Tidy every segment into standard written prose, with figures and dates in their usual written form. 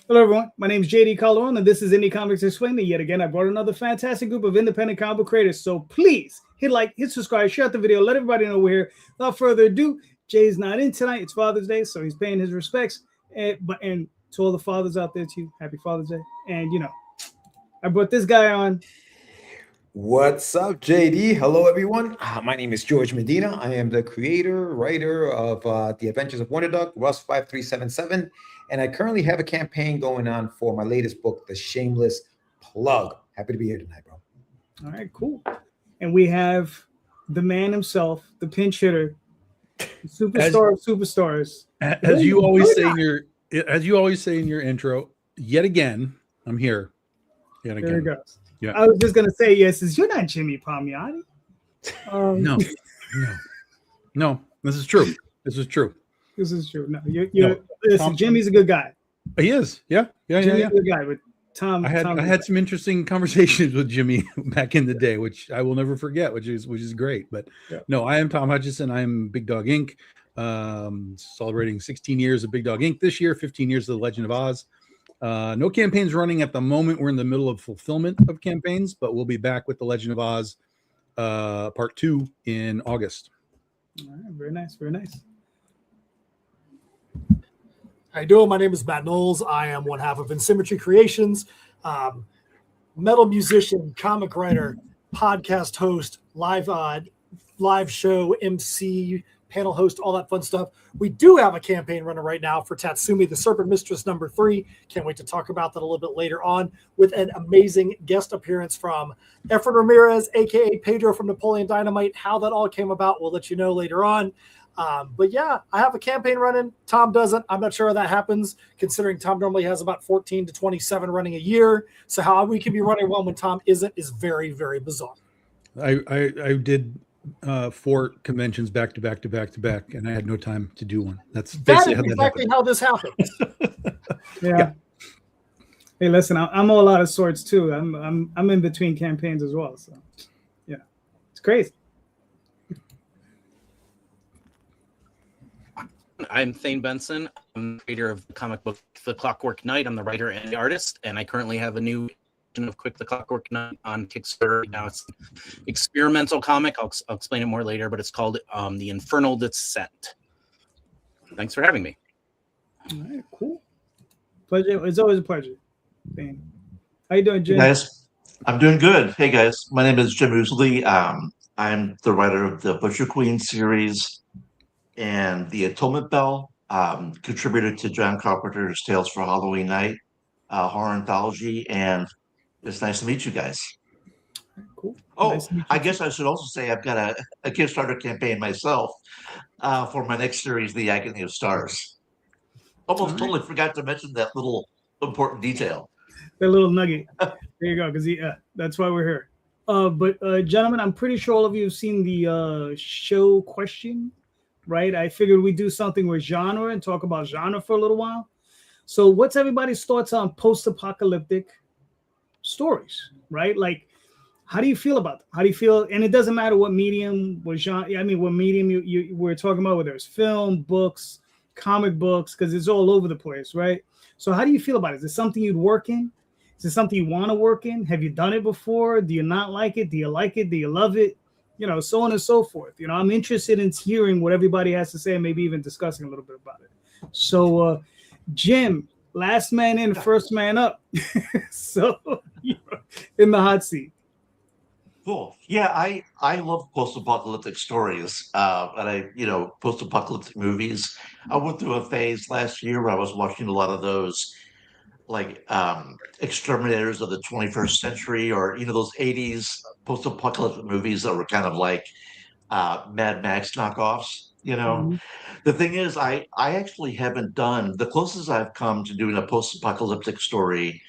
Hello, everyone. My name is JD Calderon, and this is Indie Comics Explained. And yet again, I brought another fantastic group of independent comic book creators. So please hit like, hit subscribe, share out the video, let everybody know we're here. Without further ado, Jay's not in tonight. It's Father's Day, so he's paying his respects. And to all the fathers out there, too, happy Father's Day. And I brought this guy on. What's up, JD? Hello, everyone. My name is Jorge Medina. I am the creator, writer of The Adventures of Wonder Dog, Rust 5377, and I currently have a campaign going on for my latest book, The Shameless Plug. Happy to be here tonight, bro. All right, cool. And we have the man himself, the pinch hitter, the superstar of superstars. As you always say in your intro, yet again, I'm here. Yet again. There he goes. Yeah. I was just gonna say yes. You're not Jimmy Palmiotti. No. This is true. This is true. Listen, Jimmy's a good guy. He is. Yeah. Jimmy's a good guy. But Tom, I had some interesting conversations with Jimmy back in the day, which I will never forget, which is great. But no, I am Tom Hutchison. I'm Big Dog Inc. Celebrating 16 years of Big Dog Inc. this year, 15 years of The Legend of Oz. No campaigns running at the moment. We're in the middle of fulfillment of campaigns, but we'll be back with The Legend of Oz Part 2 in August. All right, very nice, very nice. How you doing? My name is Matt Knowles. I am one half of Insymmetry Creations, metal musician, comic writer, podcast host, live show MC, panel host, all that fun stuff. We do have a campaign running right now for Tatsumi, the Serpent Mistress #3. Can't wait to talk about that a little bit later on with an amazing guest appearance from Efren Ramirez, aka Pedro from Napoleon Dynamite. How that all came about, we'll let you know later on. But yeah, I have a campaign running. Tom doesn't. I'm not sure how that happens, considering Tom normally has about 14 to 27 running a year. So how we can be running one when Tom isn't is very, very bizarre. I did 4 conventions back to back, and I had no time to do one. That's basically how this happens. Yeah. Hey, listen, I'm all out of sorts too. I'm in between campaigns as well. So yeah, it's crazy. I'm Thane Benson. I'm the creator of the comic book The Clockwork Knight. I'm the writer and the artist, and I currently have a new edition of Quick the Clockwork Knight on Kickstarter. Now it's an experimental comic. I'll explain it more later, but it's called The Infernal Descent. Thanks for having me. All right, cool. Pleasure. It's always a pleasure. Thane. How you doing, Jim? Hey guys, I'm doing good. Hey guys, my name is Jim Ousley. I'm the writer of the Butcher Queen series and the Atonement Bell, contributor to John Carpenter's Tales for Halloween Night horror anthology, and it's nice to meet you guys. Cool. Oh, Nice to meet you. I guess I should also say I've got a Kickstarter campaign myself for my next series, The Agony of Stars. Almost totally forgot to mention that little important detail. That little nugget. There you go, because that's why we're here. But gentlemen, I'm pretty sure all of you have seen the show question, right? I figured we'd do something with genre and talk about genre for a little while. So what's everybody's thoughts on post-apocalyptic stories, right? Like, how do you feel about them? How do you feel? And it doesn't matter what medium, what genre, I mean, what medium you we're talking about, whether it's film, books, comic books, because it's all over the place, right? So how do you feel about it? Is it something you'd work in? Is it something you want to work in? Have you done it before? Do you not like it? Do you like it? Do you love it? So on and so forth. I'm interested in hearing what everybody has to say and maybe even discussing a little bit about it. So, Jim, last man in, first man up. So, you're in the hot seat. Cool. Yeah, I love post-apocalyptic stories, and post-apocalyptic movies. I went through a phase last year where I was watching a lot of those, like Exterminators of the 21st Century, or those 80s post-apocalyptic movies that were kind of like Mad Max knockoffs. Mhm. The thing is, I actually haven't done, the closest I've come to doing a post-apocalyptic story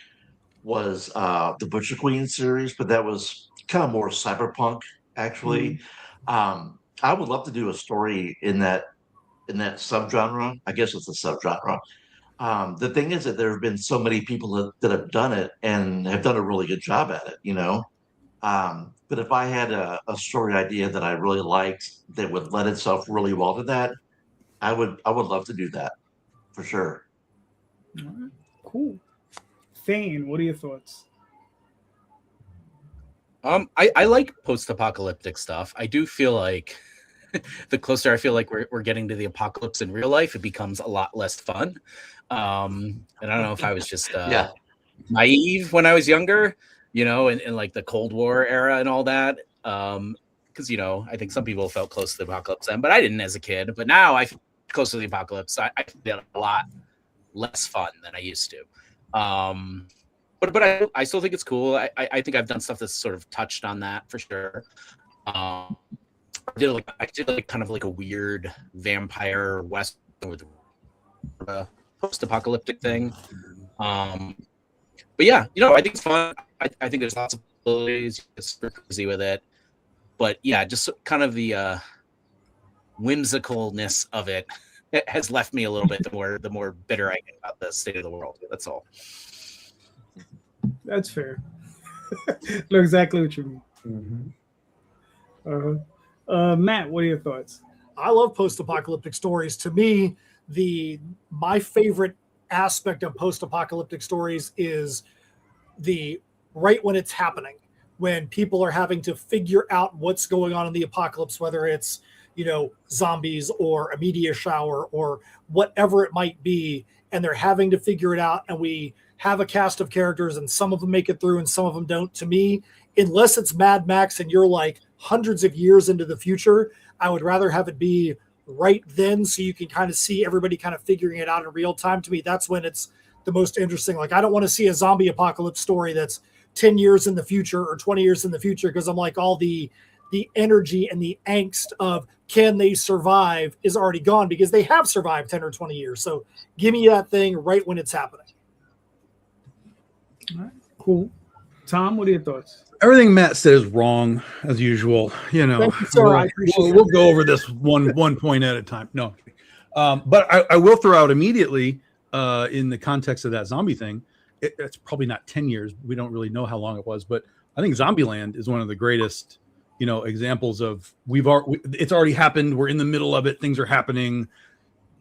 was the Butcher Queen series, but that was kind of more cyberpunk, actually. I would love to do a story in that subgenre. I guess it's a subgenre. The thing is that there have been so many people that have done it and have done a really good job at it, But if I had a story idea that I really liked that would lend itself really well to that, I would love to do that for sure. All right, cool. Thane, what are your thoughts? I like post-apocalyptic stuff. I do feel like the closer I feel like we're getting to the apocalypse in real life, it becomes a lot less fun. And I don't know if I was just naive when I was younger, in like the Cold War era and all that. Because I think some people felt close to the apocalypse then, but I didn't as a kid. But now I feel close to the apocalypse. I feel a lot less fun than I used to. But I still think it's cool. I think I've done stuff that's sort of touched on that for sure. I did like kind of like a weird vampire western with a post-apocalyptic thing. But yeah, I think it's fun. I think there's lots of abilities. It's super crazy with it. But yeah, just kind of the whimsicalness of it has left me a little bit the more bitter I get about the state of the world. That's all. That's fair. Know exactly what you mean. Matt, what are your thoughts? I love post-apocalyptic stories. To me, my favorite aspect of post-apocalyptic stories is the right when it's happening, when people are having to figure out what's going on in the apocalypse, whether it's zombies or a meteor shower or whatever it might be, and they're having to figure it out, and we have a cast of characters and some of them make it through and some of them don't. To me, unless it's Mad Max and you're like hundreds of years into the future, I would rather have it be right then so you can kind of see everybody kind of figuring it out in real time. To me, that's when it's the most interesting. Like, I don't want to see a zombie apocalypse story that's 10 years in the future or 20 years in the future, because I'm like, all the energy and the angst of can they survive is already gone, because they have survived 10 or 20 years. So give me that thing right when it's happening. All right, cool. Tom, what are your thoughts? Everything Matt said is wrong, as usual. Thank you, sir. I appreciate we'll go over this one point at a time. No, but I will throw out immediately in the context of that zombie thing. It's probably not 10 years. We don't really know how long it was, but I think Zombieland is one of the greatest, examples of it's already happened. We're in the middle of it. Things are happening,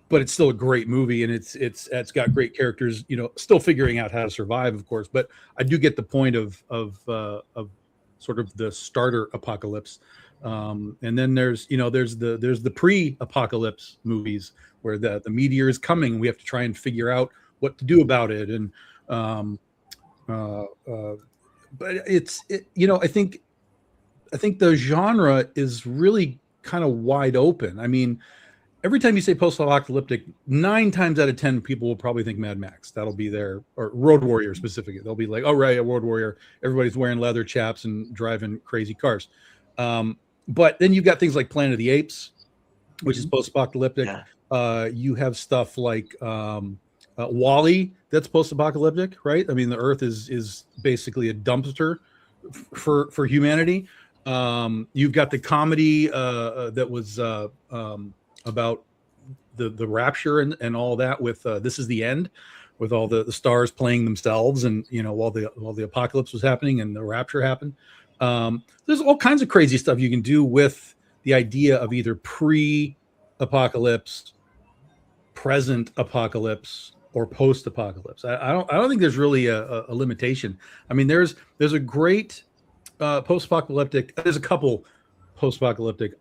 but it's still a great movie, and it's got great characters. Still figuring out how to survive, of course. But I do get the point of sort of the starter apocalypse, and then there's the pre-apocalypse movies where the meteor is coming. We have to try and figure out what to do about it, and but I think the genre is really kind of wide open. I mean, every time you say post-apocalyptic, 9 times out of 10 people will probably think Mad Max. That'll be or Road Warrior specifically. They'll be like, oh, right, a Road Warrior. Everybody's wearing leather chaps and driving crazy cars. But then you've got things like Planet of the Apes, which is post-apocalyptic. Yeah. You have stuff like WALL-E, that's post-apocalyptic, right? I mean, the Earth is basically a dumpster for humanity. You've got the comedy that was about the rapture and all that with This Is the End, with all the stars playing themselves, and while the apocalypse was happening and the rapture happened. There's all kinds of crazy stuff you can do with the idea of either pre-apocalypse, present apocalypse, or post-apocalypse. I don't think there's really a limitation. I mean, there's a great post-apocalyptic. There's a couple post-apocalyptic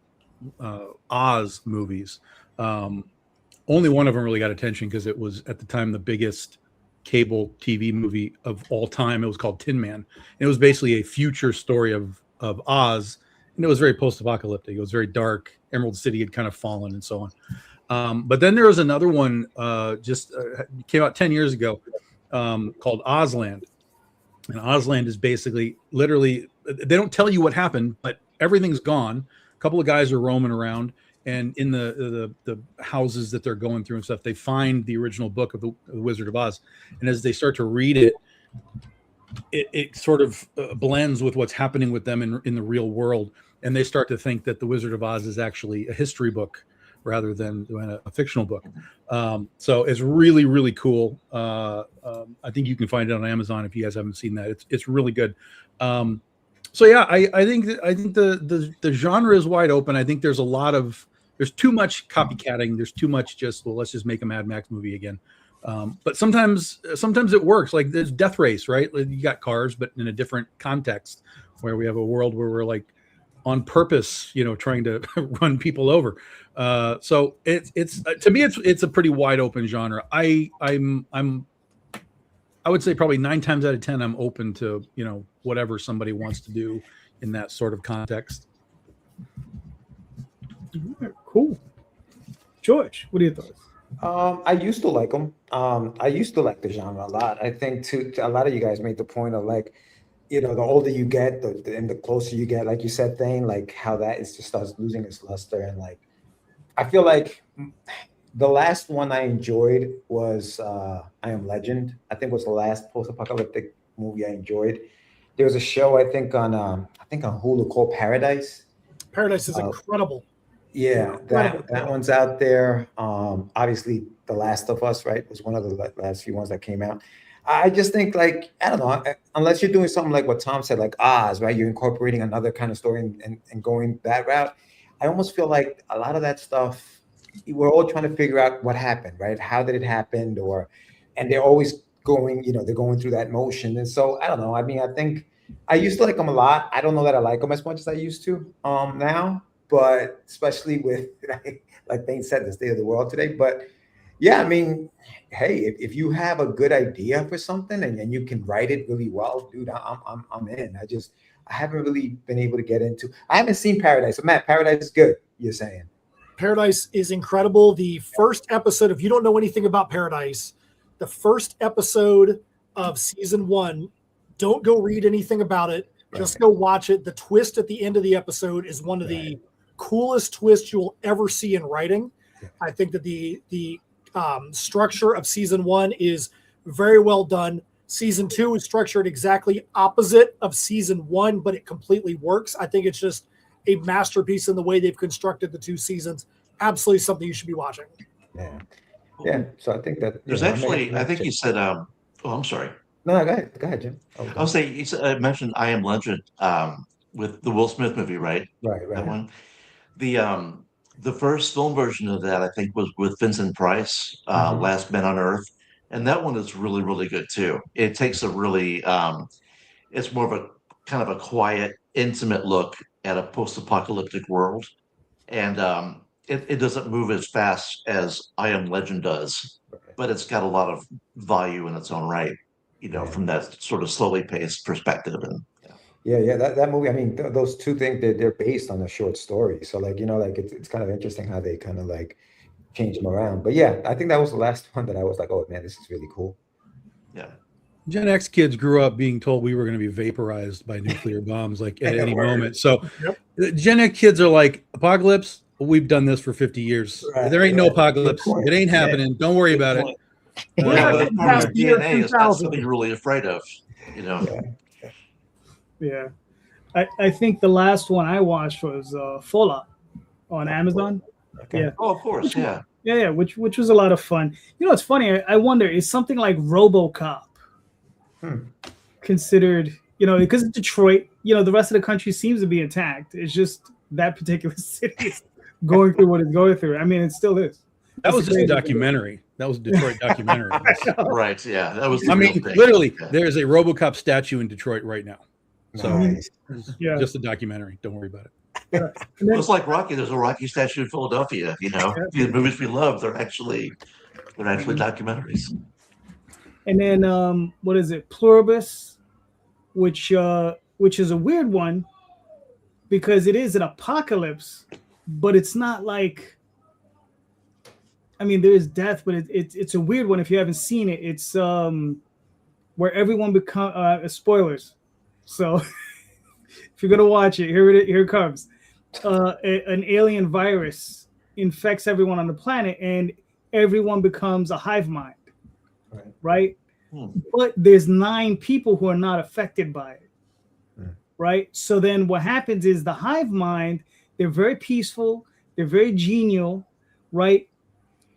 Oz movies. Only one of them really got attention because it was at the time the biggest cable TV movie of all time. It was called Tin Man. It was basically a future story of Oz, and it was very post-apocalyptic. It was very dark. Emerald City had kind of fallen and so on. But then there was another one came out 10 years ago called Ozland. And Ozland is basically literally, they don't tell you what happened, but everything's gone. A couple of guys are roaming around, and in the houses that they're going through and stuff, they find the original book of the Wizard of Oz. And as they start to read it, it sort of blends with what's happening with them in the real world. And they start to think that the Wizard of Oz is actually a history book rather than a fictional book. So it's really, really cool. I think you can find it on Amazon if you guys haven't seen that. It's really good. So yeah, I think the genre is wide open. I think there's too much copycatting. There's too much let's just make a Mad Max movie again. But sometimes it works. Like there's Death Race, right? Like you got cars, but in a different context, where we have a world where we're like on purpose, trying to run people over. So it's to me, it's a pretty wide open genre. I would say probably 9 times out of 10, I'm open to, whatever somebody wants to do in that sort of context. Cool. George, what are your thoughts? I used to like them. I used to like the genre a lot. I think a lot of you guys made the point of like, the older you get, and the closer you get, like you said, Thane, like how that is just starts losing its luster. And like, I feel like the last one I enjoyed was I Am Legend. I think was the last post-apocalyptic movie I enjoyed. There was a show I think on Hulu called Paradise. Paradise is incredible. Yeah, that one's out there. Obviously, The Last of Us, right, was one of the last few ones that came out. I just think, like, I don't know, unless you're doing something like what Tom said, like Oz, right? You're incorporating another kind of story and going that route. I almost feel like a lot of that stuff, we're all trying to figure out what happened, right? How did it happen? And they're always going, they're going through that motion. And so, I don't know. I mean, I think I used to like them a lot. I don't know that I like them as much as I used to now, but especially with, like Thane said, the state of the world today. But yeah, I mean, hey, if you have a good idea for something and you can write it really well, dude, I'm in. I haven't really been able to get into. I haven't seen Paradise. So Matt, Paradise is good, you're saying? Paradise is incredible. The first episode, if you don't know anything about Paradise, the first episode of season 1, don't go read anything about it. Just go watch it. The twist at the end of the episode is one of the coolest twists you'll ever see in writing. I think that the structure of season 1 is very well done. Season 2 is structured exactly opposite of season 1, but it completely works. I think it's just a masterpiece in the way they've constructed the 2 seasons. Absolutely something you should be watching. Yeah. So I think that there's actually, I think you said, I'm sorry. No, go ahead, Jim. I'll say you mentioned I Am Legend with the Will Smith movie, right? Right. That one. The first film version of that, I think, was with Vincent Price, Last Men on Earth. And that one is really, really good too. It takes a really, it's more of a kind of a quiet, intimate look at a post-apocalyptic world. And it doesn't move as fast as I Am Legend does, but it's got a lot of value in its own right, from that sort of slowly paced perspective. And yeah, that movie. I mean, those two things, they're based on a short story. So like, like it's kind of interesting how they kind of like change them around. But yeah, I think that was the last one that I was like, oh man, this is really cool. Yeah. Gen X kids grew up being told we were going to be vaporized by nuclear bombs like at any moment. So Gen X kids are like, apocalypse, we've done this for 50 years. There ain't no apocalypse. It ain't happening. Don't worry about it. DNA is not something you're really afraid of, Yeah. I think the last one I watched was Fallout on Amazon. Okay. Yeah. Oh, of course. Yeah. Yeah, which was a lot of fun. It's funny. I wonder, is something like RoboCop considered, because it's Detroit, the rest of the country seems to be intact. It's just that particular city is going through what it's going through. I mean, it still is. That was just a documentary. That was a Detroit documentary. Right. Yeah. That was. Literally, there's a RoboCop statue in Detroit right now. So Nice. just a documentary. Don't worry about it. Yeah. It's like Rocky. There's a Rocky statue in Philadelphia. The movies we love, they're actually documentaries. And then what is it? Pluribus, which is a weird one because it is an apocalypse, but it's not like. I mean, there is death, but it's a weird one if you haven't seen it. It's where everyone become spoilers. So if you're gonna watch it, here it comes. An alien virus infects everyone on the planet, and everyone becomes a hive mind, right? But there's 9 people who are not affected by it, right? So then what happens is the hive mind, they're very peaceful, they're very genial, right?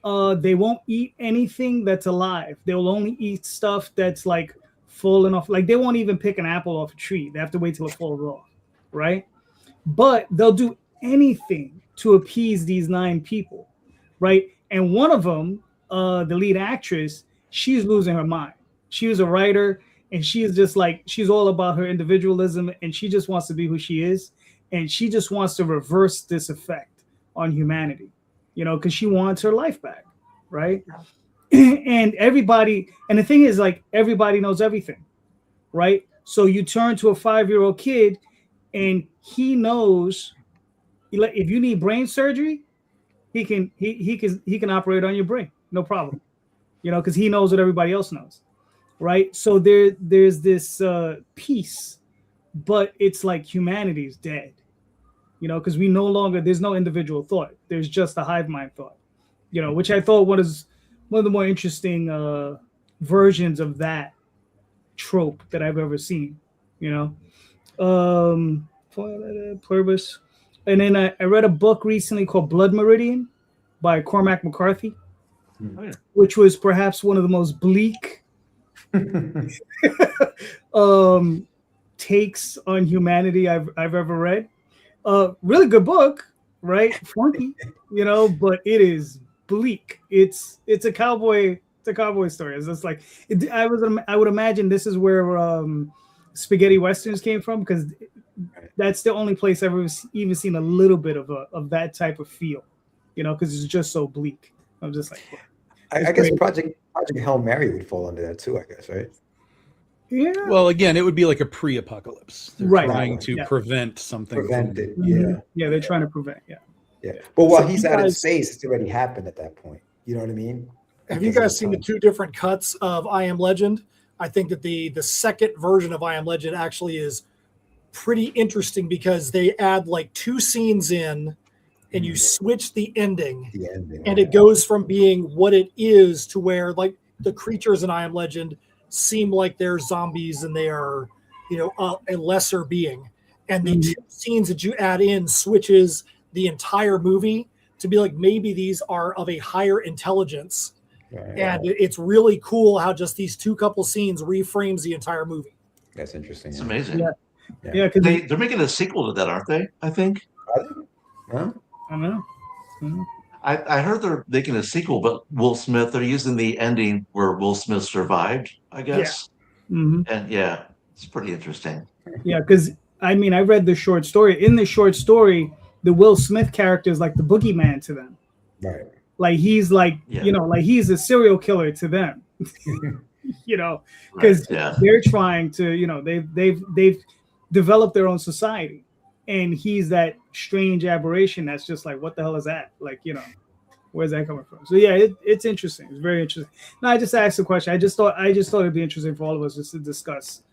They won't eat anything that's alive. They'll only eat stuff that's like fallen off. Like they won't even pick an apple off a tree. They have to wait till it falls off, right? But they'll do anything to appease these 9 people, right? And one of them, the lead actress, she's losing her mind. She was a writer, and she is just like, she's all about her individualism, and she just wants to be who she is, and she just wants to reverse this effect on humanity, you know, because she wants her life back, right? And everybody, and the thing is, like, everybody knows everything, right? So you turn to a 5-year-old kid, and he knows, if you need brain surgery, he can operate on your brain, no problem, you know, because he knows what everybody else knows, right? So there's this peace, but it's like humanity's dead, you know, because there's no individual thought. There's just a hive mind thought, you know, which I thought was one of the more interesting versions of that trope that I've ever seen, you know. Pluribus. And then I read a book recently called Blood Meridian by Cormac McCarthy, which was perhaps one of the most bleak takes on humanity I've ever read. Really good book, right? Funky, you know, but it is bleak. It's a cowboy story. It's just like I would imagine this is where spaghetti westerns came from, because that's the only place I've ever even seen a little bit of that type of feel, you know, because it's just so bleak. I'm just like, I guess Project Hail Mary would fall under that too, I guess, right? yeah. Well, again, it would be like a pre-apocalypse. They're Right. trying to prevent something. Prevent it. Mhm. Yeah, they're trying to prevent. Yeah. Yeah. But while So he's you out in guys- space, it's already happened at that point. You know what I mean? Have you guys seen the 2 different cuts of I Am Legend? I think that the second version of I Am Legend actually is pretty interesting, because they add like 2 scenes in, and you switch the ending, The ending, and it goes from being what it is to where, like, the creatures in I Am Legend seem like they're zombies and they are, you know, a lesser being. And the 2 scenes that you add in switches the entire movie to be like, maybe these are of a higher intelligence. Right. And it's really cool how just these 2 couple scenes reframes the entire movie. That's interesting. It's amazing. Yeah. Yeah, because They're making a sequel to that, aren't they? I think. Huh? I don't know. Mhm. I heard they're making a sequel, but Will Smith, they're using the ending where Will Smith survived, I guess. Mhm. And yeah, it's pretty interesting. Yeah, because I mean, I read the short story. In the short story, the Will Smith character is like the boogeyman to them. Right. Like he's like, Yeah. you know, like he's a serial killer to them. You know, because Yeah. they're trying to, you know, they've developed their own society, and he's that strange aberration that's just like, what the hell is that? Like, you know, where's that coming from? So yeah, it's interesting. It's very interesting. No, I just asked the question. I just thought it'd be interesting for all of us just to discuss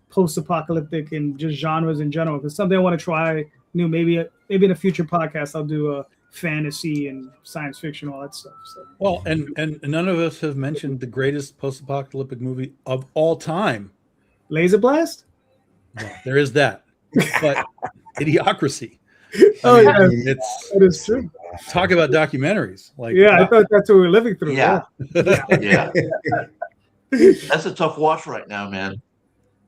post-apocalyptic and just genres in general, because something I want to try new. Maybe in a future podcast I'll do a fantasy and science fiction, all that stuff. So. Well, and none of us have mentioned the greatest post-apocalyptic movie of all time. Laser Blast? Well, there is that, but Idiocracy. Oh yeah, It's that is true. talk about documentaries. Like, Yeah, I thought that's what we're living through. Yeah. Yeah. That's a tough watch right now, man.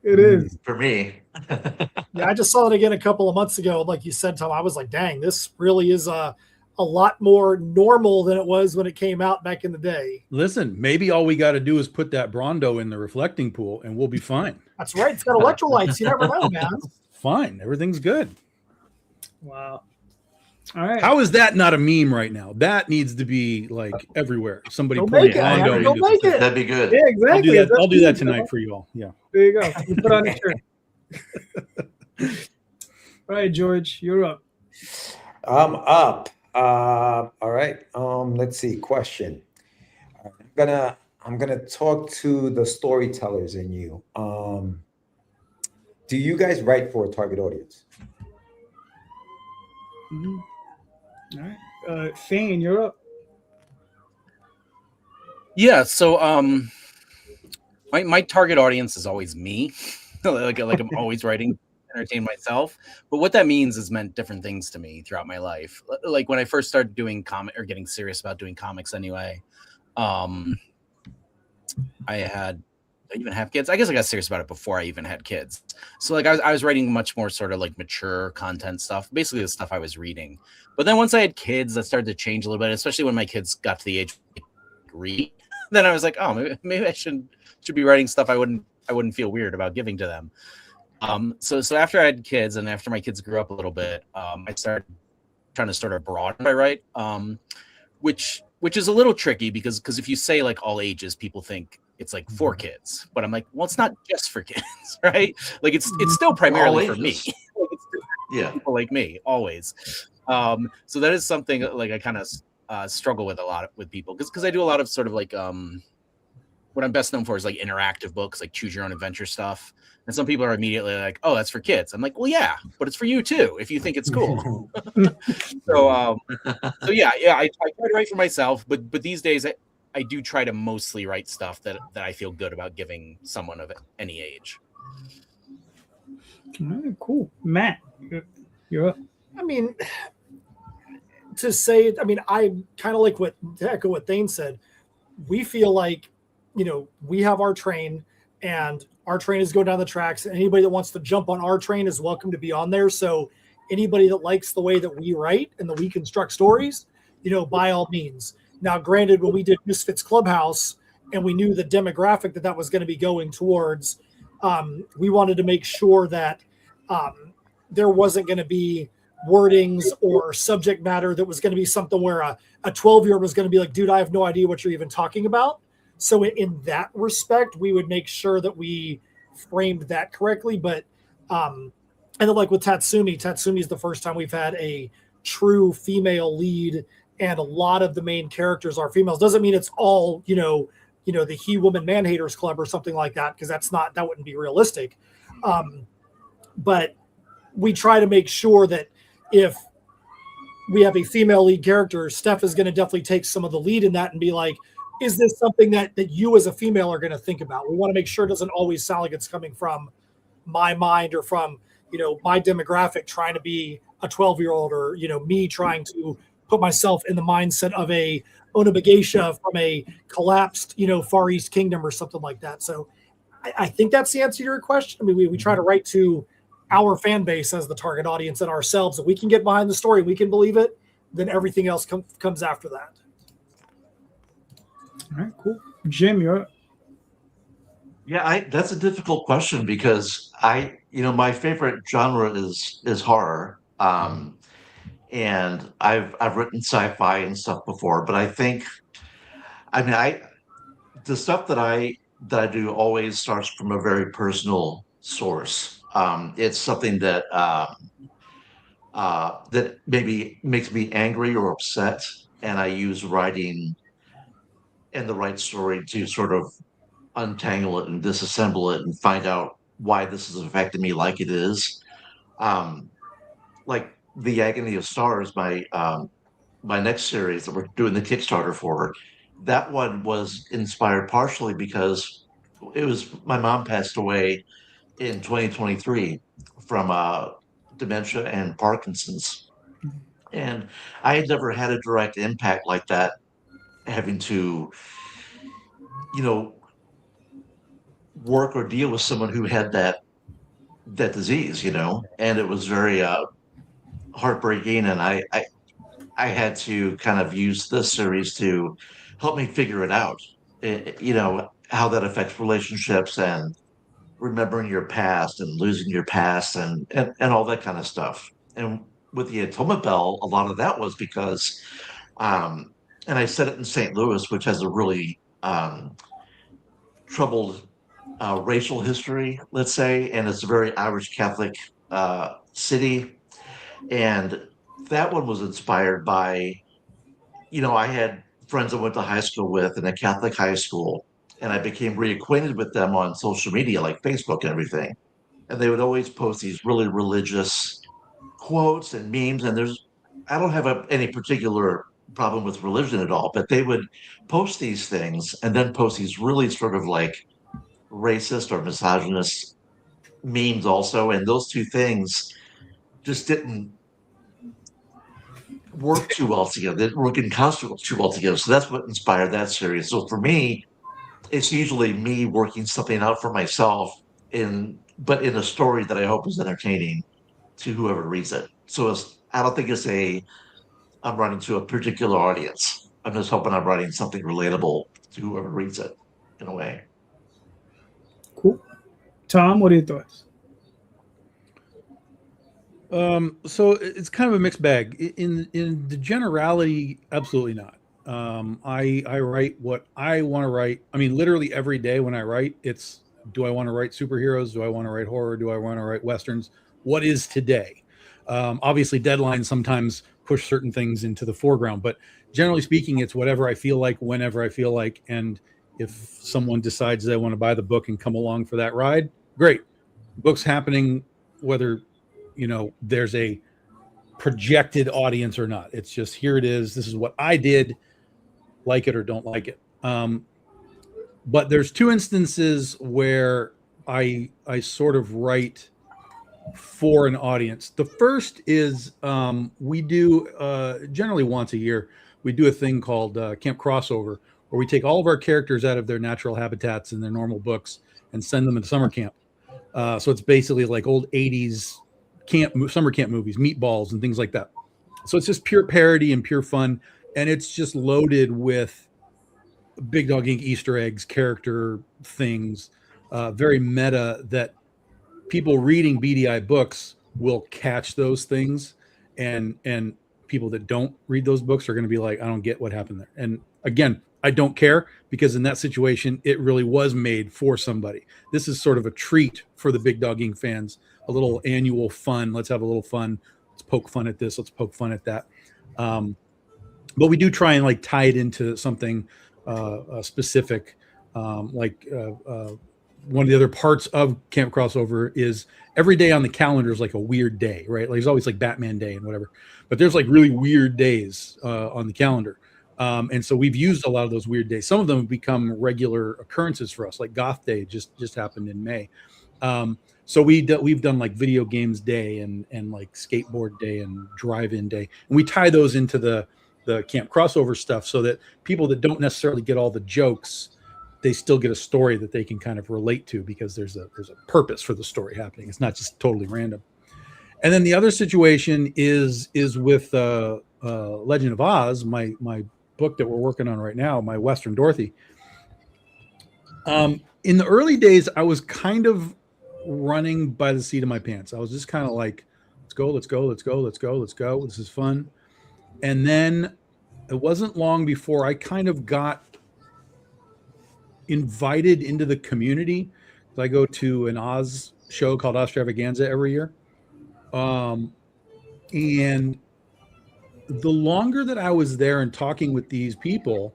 It is. For me. Yeah, I just saw it again a couple of months ago. Like you said, Tom, I was like, dang, this really is a lot more normal than it was when it came out back in the day. listen, maybe all we got to do is put that Brondo in the reflecting pool, and we'll be fine. That's right. It's got electrolytes. You never know, man. Fine, everything's good. Wow. All right. How is that not a meme right now? That needs to be like everywhere. Somebody Don't pulling make it, Hondo man. Don't into make the thing. it. That'd be good. Yeah, exactly. I'll do that tonight for you all. Yeah. There you go. You put on a shirt. All right, George, you're up. I'm up. All right. Let's see. Question. I'm gonna talk to the storytellers in you. Do you guys write for a target audience? Mhm. All right. Thane, you're up. Yeah, so my target audience is always me. like I'm always writing to entertain myself. But what that means is meant different things to me throughout my life. Like when I first started doing comic or getting serious about doing comics anyway, I even have kids. I guess I got serious about it before I even had kids. So like I was writing much more sort of like mature content stuff, basically the stuff I was reading. But then once I had kids, that started to change a little bit, especially when my kids got to the age where they could read. then I was like, oh, maybe I should be writing stuff I wouldn't feel weird about giving to them. So after I had kids and after my kids grew up a little bit, I started trying to sort of broaden my write, which is a little tricky because if you say like all ages, people think it's like for kids, but I'm like, well, it's not just for kids, right? Like it's still primarily for me. Yeah, people like me always. So that is something like I kind of struggle with a lot with people because I do a lot of sort of like what I'm best known for is like interactive books, like choose your own adventure stuff. And some people are immediately like, oh, that's for kids. I'm like, well, yeah, but it's for you too if you think it's cool. so yeah, I try to write for myself, but these days I do try to mostly write stuff that I feel good about giving someone of any age. All right, cool. Matt, you're up. I mean, to say it, I mean, I kind of like to echo what Thane said. We feel like, we have our train and our train is going down the tracks. And anybody that wants to jump on our train is welcome to be on there. So anybody that likes the way that we write and that we construct stories, by all means. Now, granted, when we did Misfits Clubhouse and we knew the demographic that was going to be going towards, we wanted to make sure that there wasn't going to be wordings or subject matter that was going to be something where a 12-year-old was going to be like, dude, I have no idea what you're even talking about. So in that respect, we would make sure that we framed that correctly. But and then like with Tatsumi is the first time we've had a true female lead, and a lot of the main characters are females. Doesn't mean it's all the He-Woman Man-Haters Club or something like that, because that wouldn't be realistic. But we try to make sure that if we have a female lead character, Steph is going to definitely take some of the lead in that and be like, is this something that you as a female are going to think about? We want to make sure it doesn't always sound like it's coming from my mind or from, my demographic trying to be a 12-year-old or, me trying to put myself in the mindset of a Onabagesha from a collapsed, Far East Kingdom or something like that. So I think that's the answer to your question. I mean, we try to write to our fan base as the target audience and ourselves. If we can get behind the story, we can believe it, then everything else comes after that. All right, cool. Jim, you're up. Yeah, that's a difficult question because my favorite genre is horror. And I've written sci-fi and stuff before, but the stuff that I do always starts from a very personal source. It's something that that maybe makes me angry or upset, and I use writing and the right story to sort of untangle it and disassemble it and find out why this has affected me like it is. Like The Agony of Stars, my next series that we're doing the Kickstarter for, that one was inspired partially because my mom passed away in 2023 from dementia and Parkinson's. And I had never had a direct impact like that, having to, work or deal with someone who had that disease, and it was very heartbreaking. And I had to kind of use this series to help me figure it out, how that affects relationships and remembering your past and losing your past and all that kind of stuff. And with the Atomic Bell, a lot of that was because, and I said it in St. Louis, which has a really troubled racial history, let's say, and it's a very Irish Catholic city. And that one was inspired by, I had friends I went to high school with in a Catholic high school, and I became reacquainted with them on social media like Facebook and everything. And they would always post these really religious quotes and memes. And I don't have any particular problem with religion at all, but they would post these things and then post these really sort of like racist or misogynist memes also. And those two things just didn't work too well together. They didn't work in concert too well together. So that's what inspired that series. So for me, it's usually me working something out for myself but in a story that I hope is entertaining to whoever reads it. So I don't think I'm writing to a particular audience. I'm just hoping I'm writing something relatable to whoever reads it, in a way. Cool. Tom, what are your thoughts? So it's kind of a mixed bag. In the generality, absolutely not. I write what I want to write. I mean, literally every day when I write, it's, do I want to write superheroes? Do I want to write horror? Do I want to write Westerns? What is today? Obviously deadlines sometimes push certain things into the foreground, but generally speaking, it's whatever I feel like, whenever I feel like. And if someone decides they want to buy the book and come along for that ride, great. Book's happening, whether, you know, there's a projected audience or not. It's just, here it is. This is what I did, like it or don't like it. But there's two instances where I sort of write for an audience. The first is we do generally once a year, we do a thing called Camp Crossover, where we take all of our characters out of their natural habitats and their normal books and send them into summer camp. So it's basically like old 80s summer camp movies, Meatballs and things like that. So it's just pure parody and pure fun. And it's just loaded with Big Dog Inc. Easter eggs, character things, very meta, that people reading BDI books will catch those things. And people that don't read those books are going to be like, I don't get what happened there. And again, I don't care, because in that situation, it really was made for somebody. This is sort of a treat for the Big Dog Inc. fans, a little annual fun. Let's have a little fun. Let's poke fun at this. Let's poke fun at that. But we do try and like tie it into something specific. One of the other parts of Camp Crossover is every day on the calendar is like a weird day, right? Like there's always like Batman Day and whatever, but there's like really weird days on the calendar. And so we've used a lot of those weird days. Some of them have become regular occurrences for us, like Goth Day just happened in May. So we've done like Video Games Day and like Skateboard Day and Drive-In Day, and we tie those into the Camp Crossover stuff so that people that don't necessarily get all the jokes, they still get a story that they can kind of relate to, because there's a purpose for the story happening. It's not just totally random. And then the other situation is with Legend of Oz, my book that we're working on right now, my Western Dorothy. In the early days, I was kind of running by the seat of my pants. I was just kind of like, let's go. This is fun. And then it wasn't long before I kind of got invited into the community. I go to an Oz show called Ostravaganza every year. And the longer that I was there and talking with these people,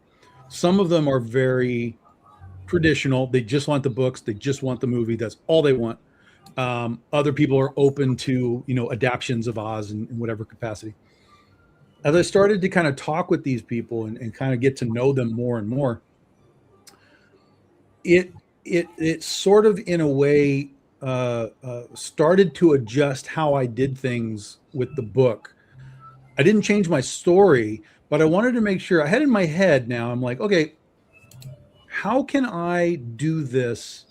some of them are very traditional. They just want the books. They just want the movie. That's all they want. Other people are open to, adaptions of Oz in whatever capacity. As I started to kind of talk with these people and kind of get to know them more and more, it sort of in a way started to adjust how I did things with the book. I didn't change my story, but I wanted to make sure I had in my head now, I'm like, okay, how can I do this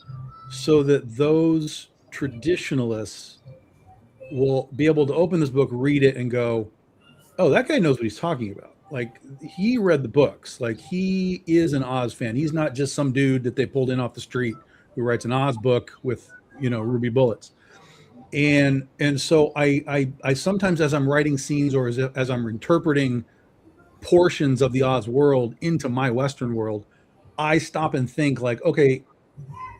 so that those traditionalists will be able to open this book, read it, and go, oh, that guy knows what he's talking about. Like, he read the books. Like, he is an Oz fan. He's not just some dude that they pulled in off the street who writes an Oz book with, ruby bullets. And so I sometimes, as I'm writing scenes or as I'm interpreting portions of the Oz world into my Western world, I stop and think like, okay,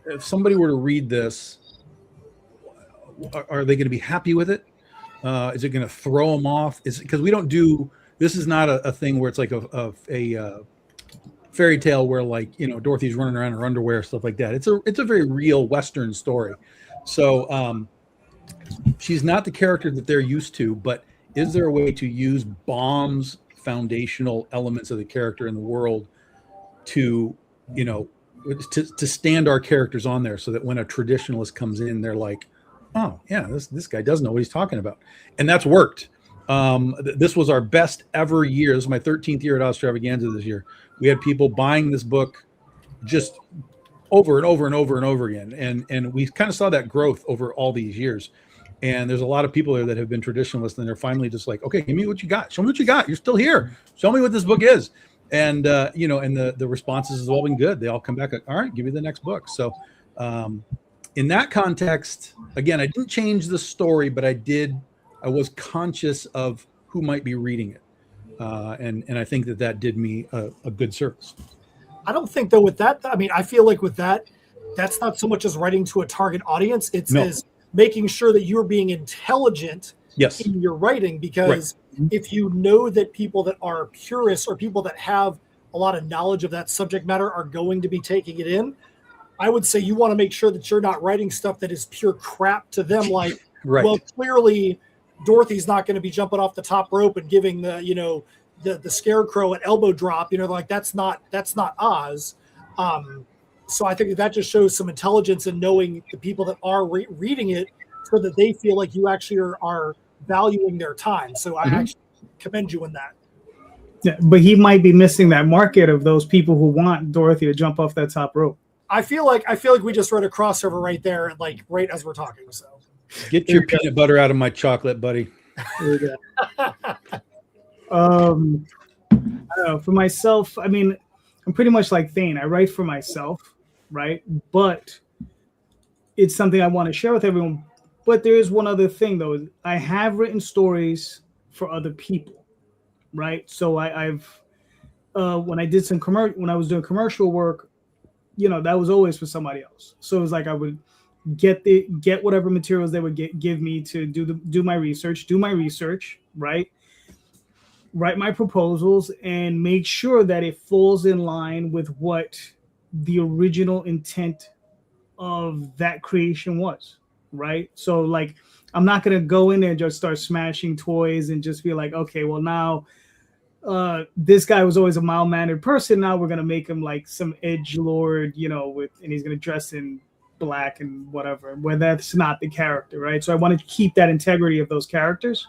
if somebody were to read this, are they going to be happy with it? Is it going to throw them off? Because we don't do, this is not a thing where it's like a fairy tale where like, Dorothy's running around in her underwear, stuff like that. It's a very real Western story. So she's not the character that they're used to, but is there a way to use Baum's foundational elements of the character in the world to, to stand our characters on there so that when a traditionalist comes in, they're like, oh yeah, this guy does know what he's talking about. And that's worked. This was our best ever year. This is my 13th year at Ostravaganza this year. We had people buying this book just over and over and over and over again. And we kind of saw that growth over all these years. And there's a lot of people there that have been traditionalists, and they're finally just like, okay, give me what you got. Show me what you got. You're still here. Show me what this book is. And and the responses has all been good. They all come back like, all right, give me the next book. So in that context, again, I didn't change the story, but I was conscious of who might be reading it. And I think that did me a good service. I don't think though with that, I mean, I feel like with that, that's not so much as writing to a target audience. It's as making sure that you're being intelligent in your writing, because if you know that people that are purists or people that have a lot of knowledge of that subject matter are going to be taking it in, I would say you want to make sure that you're not writing stuff that is pure crap to them. Like, well, clearly Dorothy's not going to be jumping off the top rope and giving the, the scarecrow an elbow drop, like that's not Oz. So I think that just shows some intelligence in knowing the people that are reading it, so that they feel like you actually are valuing their time. So I actually commend you in that. Yeah, but he might be missing that market of those people who want Dorothy to jump off that top rope. I feel like we just read a crossover right there, like right as we're talking. So get your peanut butter out of my chocolate, buddy. There you go. I don't know, for myself, I mean, I'm pretty much like Thane. I write for myself, right? But it's something I want to share with everyone. But there is one other thing, though. I have written stories for other people, right? So I've when I was doing commercial work, that was always for somebody else. So it was like I would get whatever materials they would give me to do my research, right? Write my proposals and make sure that it falls in line with what the original intent of that creation was, right? So like, I'm not going to go in there and just start smashing toys and just be like, okay, well now this guy was always a mild-mannered person. Now we're going to make him like some edgelord, and he's going to dress in black and whatever, where that's not the character, right? So I want to keep that integrity of those characters.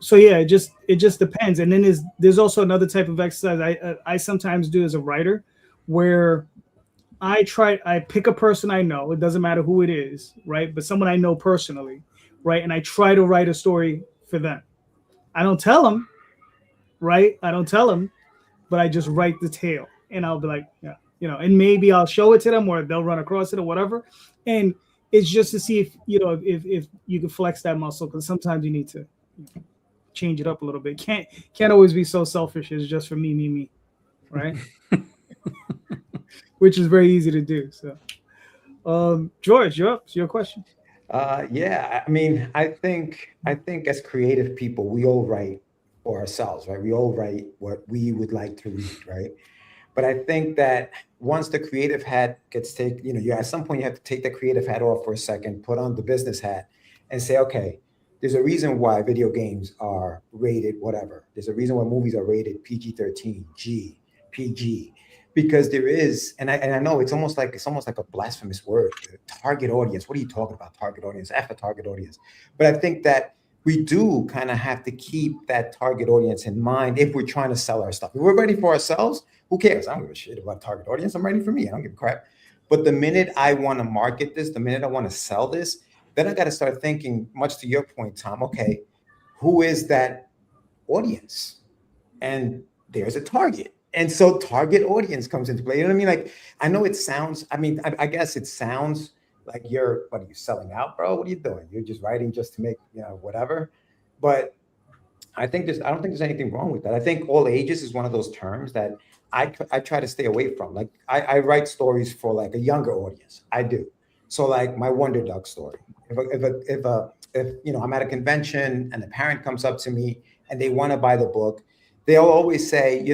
So yeah, it just depends. And then there's also another type of exercise I sometimes do as a writer, where I pick a person I know, it doesn't matter who it is, right? But someone I know personally, right? And I try to write a story for them. I don't tell them, right? But I just write the tale, and I'll be like, yeah, and maybe I'll show it to them, or they'll run across it or whatever. And it's just to see if you can flex that muscle, because sometimes you need to change it up a little bit. Can't always be so selfish. It's just for me, right? Which is very easy to do. So, George, you're up. It's your question. Yeah, I mean, I think as creative people, we all write for ourselves, right? We all write what we would like to read, right? But I think that once the creative hat gets taken, at some point you have to take the creative hat off for a second, put on the business hat, and say, okay, there's a reason why video games are rated whatever. There's a reason why movies are rated PG-13, G, PG, because there is, and I know it's almost like a blasphemous word, target audience. What are you talking about, target audience? F a target audience. But I think that we do kind of have to keep that target audience in mind if we're trying to sell our stuff. If we're writing for ourselves, who cares? I don't give a shit about target audience. I'm writing for me. I don't give a crap. But the minute I want to market this, the minute I want to sell this, then I got to start thinking, much to your point, Tom, okay, who is that audience? And there's a target. And so target audience comes into play. You know what I mean? Like, I know it sounds, I guess it sounds like what are you selling out, bro? What are you doing? You're just writing just to make, whatever. But I don't think there's anything wrong with that. I think all ages is one of those terms that I try to stay away from. Like, I write stories for like a younger audience. I do. So like my Wonder Duck story. If I'm at a convention and the parent comes up to me and they want to buy the book, they'll always say,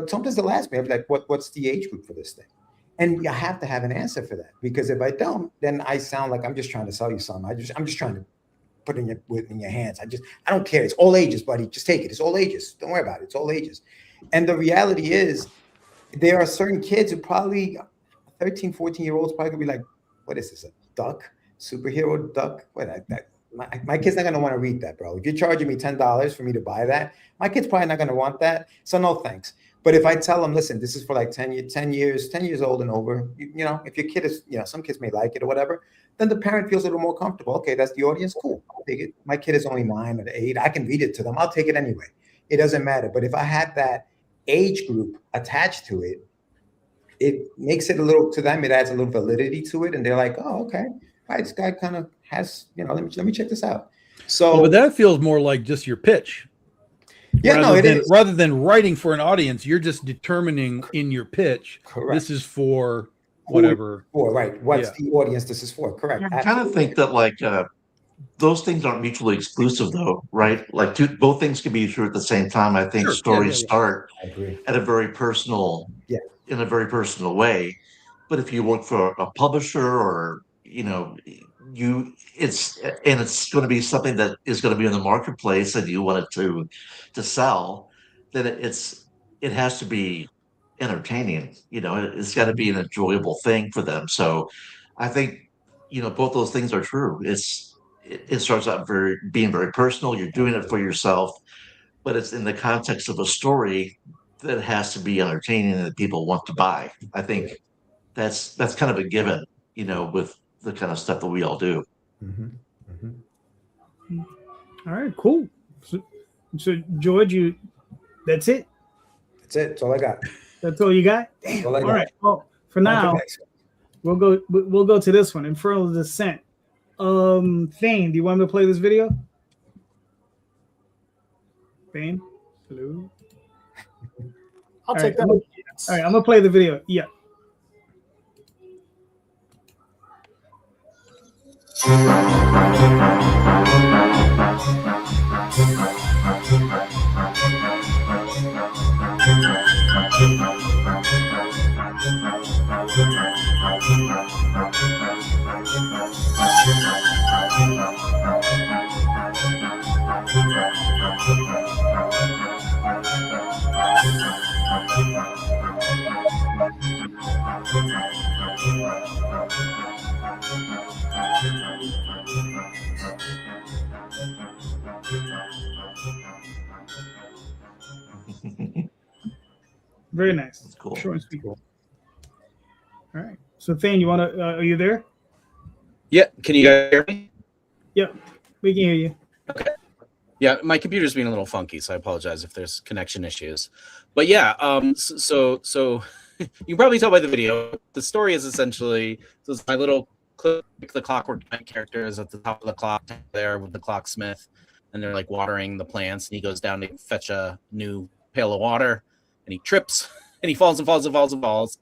sometimes they'll ask me, I'm like, what's the age group for this thing? And you have to have an answer for that, because if I don't, then I sound like I'm just trying to sell you something. I'm just trying to put it in your hands. I don't care. It's all ages, buddy. Just take it. It's all ages. Don't worry about it. It's all ages. And the reality is, there are certain kids who probably 13, 14-year-olds probably gonna be like, what is this, a duck? Superhero duck? My kid's not going to want to read that, bro. If you're charging me $10 for me to buy that, my kid's probably not going to want that. So no thanks. But if I tell them, listen, this is for like 10 years old and over, if your kid is, some kids may like it or whatever, then the parent feels a little more comfortable. Okay, that's the audience. Cool. I'll take it. My kid is only 9 or 8. I can read it to them. I'll take it anyway. it doesn't matter. But if I had that age group attached to it, it makes it a little, to them, it adds a little validity to it. And they're like, oh, okay, all right, this guy kind of has, let me check this out. So, but that feels more like just your pitch. Yeah, no, it is. Rather than writing for an audience, you're just determining in your pitch, correct, this is for whatever. Right. What's the audience this is for? Correct. I kind of think that like those things aren't mutually exclusive, though, right? Like both things can be true at the same time. I think stories start at a very personal, in a very personal way. But if you work for a publisher, or it's going to be something that is going to be in the marketplace, and you want it to sell, then it has to be entertaining. It's got to be an enjoyable thing for them. So I think both those things are true. It starts out being very personal. You're doing it for yourself, but it's in the context of a story that has to be entertaining and that people want to buy. I think that's kind of a given, with the kind of stuff that we all do. Mm-hmm. Mm-hmm. All right, cool. So George, that's it. That's all I got. That's all you got? Damn. All right. Well, for now, we'll go to this one, Infernal Descent. Thane, do you want me to play this video? Thane? Hello? I'll take that. All right, I'm gonna play the video. Yeah. Very nice. That's cool. Short and sweet. All right. So Thane, you want to? Are you there? Yeah. Can you guys hear me? Yep, we can hear you. Okay. Yeah, my computer's being a little funky, so I apologize if there's connection issues. But yeah, so you can probably tell by the video, the story is essentially, so it's my little the Clockwork Knight character is at the top of the clock there with the clocksmith, and they're like watering the plants, and he goes down to fetch a new pail of water, and he trips, and he falls and falls and falls and falls,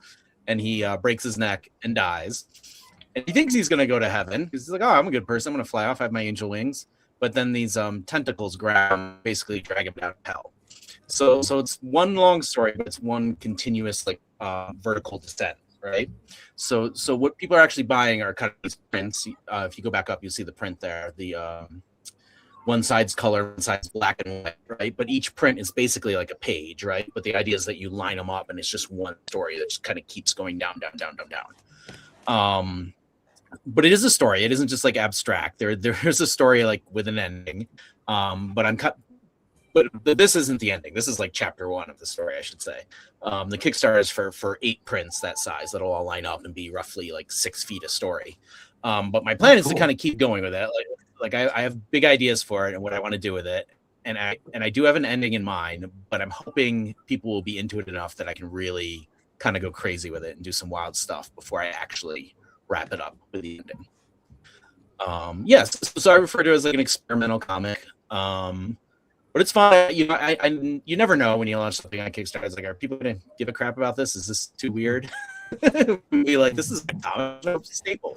and he breaks his neck and dies. And he thinks he's going to go to heaven because he's like, oh, I'm a good person. I'm going to fly off. I have my angel wings. But then these tentacles grab him, basically drag him down to hell. So it's one long story, but it's one continuous vertical descent, right? So what people are actually buying are kind of these prints. If you go back up, you see the print there. The one side's color, one side's black and white, right? But each print is basically like a page, right? But the idea is that you line them up, and it's just one story that just kind of keeps going down, down, down, down, down. But it is a story. It isn't just like abstract. There's a story like with an ending. But this isn't the ending. This is like chapter 1 of the story, I should say. The Kickstarter is for 8 prints that size that'll all line up and be roughly like 6 feet a story. But my plan is to kind of keep going with it. Like I have big ideas for it and what I want to do with it. And I do have an ending in mind, but I'm hoping people will be into it enough that I can really kind of go crazy with it and do some wild stuff before I actually wrap it up with the ending. Yes, so I refer to it as like an experimental comic. But it's fun. You never know when you launch something on Kickstarter. It's like, are people going to give a crap about this? Is this too weird? Be like, this is a staple,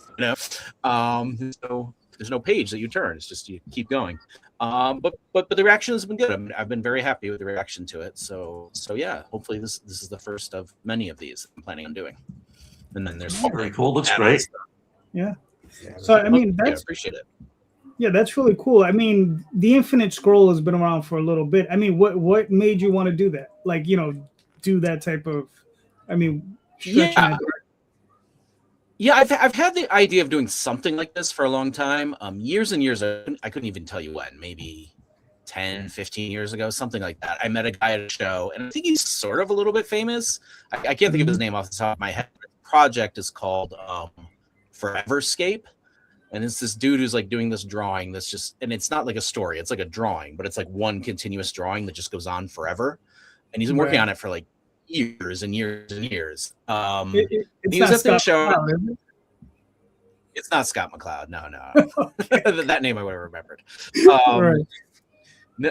So there's no page that you turn. It's just you keep going. But the reaction has been good. I've been very happy with the reaction to it. So yeah, hopefully this is the first of many of these I'm planning on doing. And then there's very cool. Looks great. Yeah. So I mean, I appreciate it. Yeah, that's really cool. I mean, the Infinite Scroll has been around for a little bit. I mean, what made you want to do that? Like, do that type of, Yeah, I've had the idea of doing something like this for a long time. Years and years, I couldn't even tell you when, maybe 10, 15 years ago, something like that. I met a guy at a show, and I think he's sort of a little bit famous. I can't think of his name off the top of my head. The project is called Foreverscape. and it's this dude who's like doing this drawing that's just, and it's not like a story, it's like a drawing, but it's like one continuous drawing that just goes on forever, and he's been working on it for like years and years and years. He was at the show. It's not Scott McCloud. No. That name I would have remembered. Right.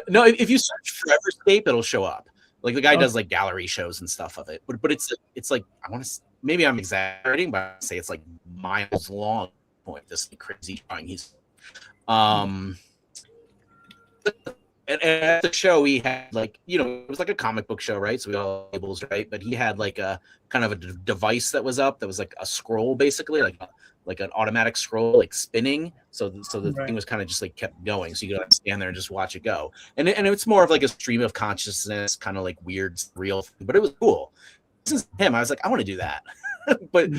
No, if you search for Everscape, it'll show up. Like the guy does like gallery shows and stuff of it. But it's like, I want to, maybe I'm exaggerating, but I say it's like miles long. Point this crazy drawing. He's and at the show he had like, you know, it was like a comic book show, right? So we all had labels, right? But he had like a kind of a device that was up that was like a scroll, basically, like an automatic scroll, like spinning. So the thing was kind of just like kept going. So you could like stand there and just watch it go. And it's more of like a stream of consciousness, kind of like weird, real thing. But it was cool. This is him. I was like, I want to do that. but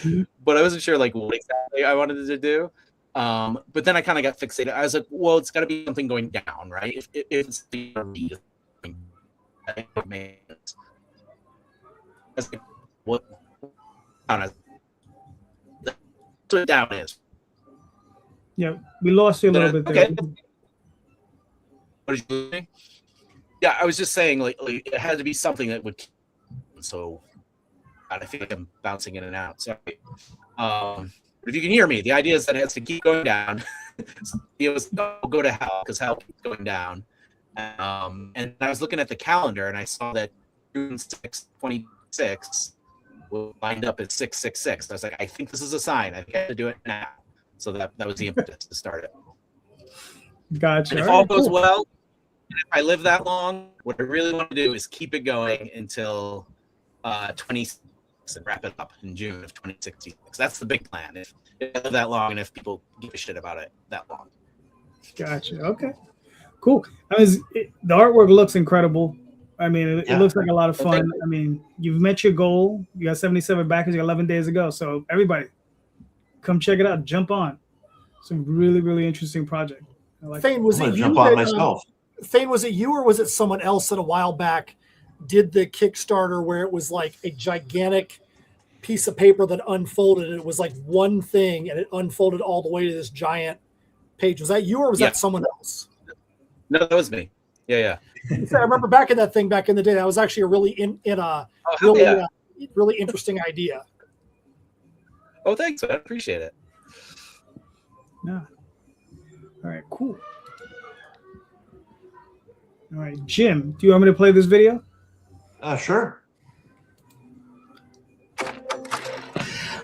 I wasn't sure like what exactly I wanted to do. But then I kind of got fixated. I was like, well, it's got to be something going down, right? If it's the like, what that's what down is. Yeah, we lost you a little bit there. Okay. What did you say? Yeah, I was just saying like it had to be something that would. So I think I'm bouncing in and out. Sorry. But if you can hear me, the idea is that it has to keep going down. It was go to hell because hell keeps going down. And I was looking at the calendar and I saw that June 6, 2026 will wind up at 666. I was like, I think this is a sign. I think I have to do it now. So that was the impetus to start it. Gotcha. And if all goes well, and if I live that long, what I really want to do is keep it going until 2026 and wrap it up in June of 2066. That's the big plan. If I live that long and if people give a shit about it that long. Gotcha. Okay. Cool. I mean, the artwork looks incredible. I mean, it looks like a lot of fun. I mean, you've met your goal. You got 77 backers. You got 11 days to go. So everybody, come check it out. Jump on. It's a really, really interesting project. I like Thane, was it you? Jump on myself. Thane, was it you or was it someone else that a while back did the Kickstarter where it was like a gigantic piece of paper that unfolded? And it was like one thing and it unfolded all the way to this giant page. Was that you or was that someone else? No, that was me. Yeah. I remember back in that thing back in the day. That was actually a really really interesting idea. Oh, thanks. I appreciate it. Yeah. All right, cool. All right, Jim, do you want me to play this video? Sure.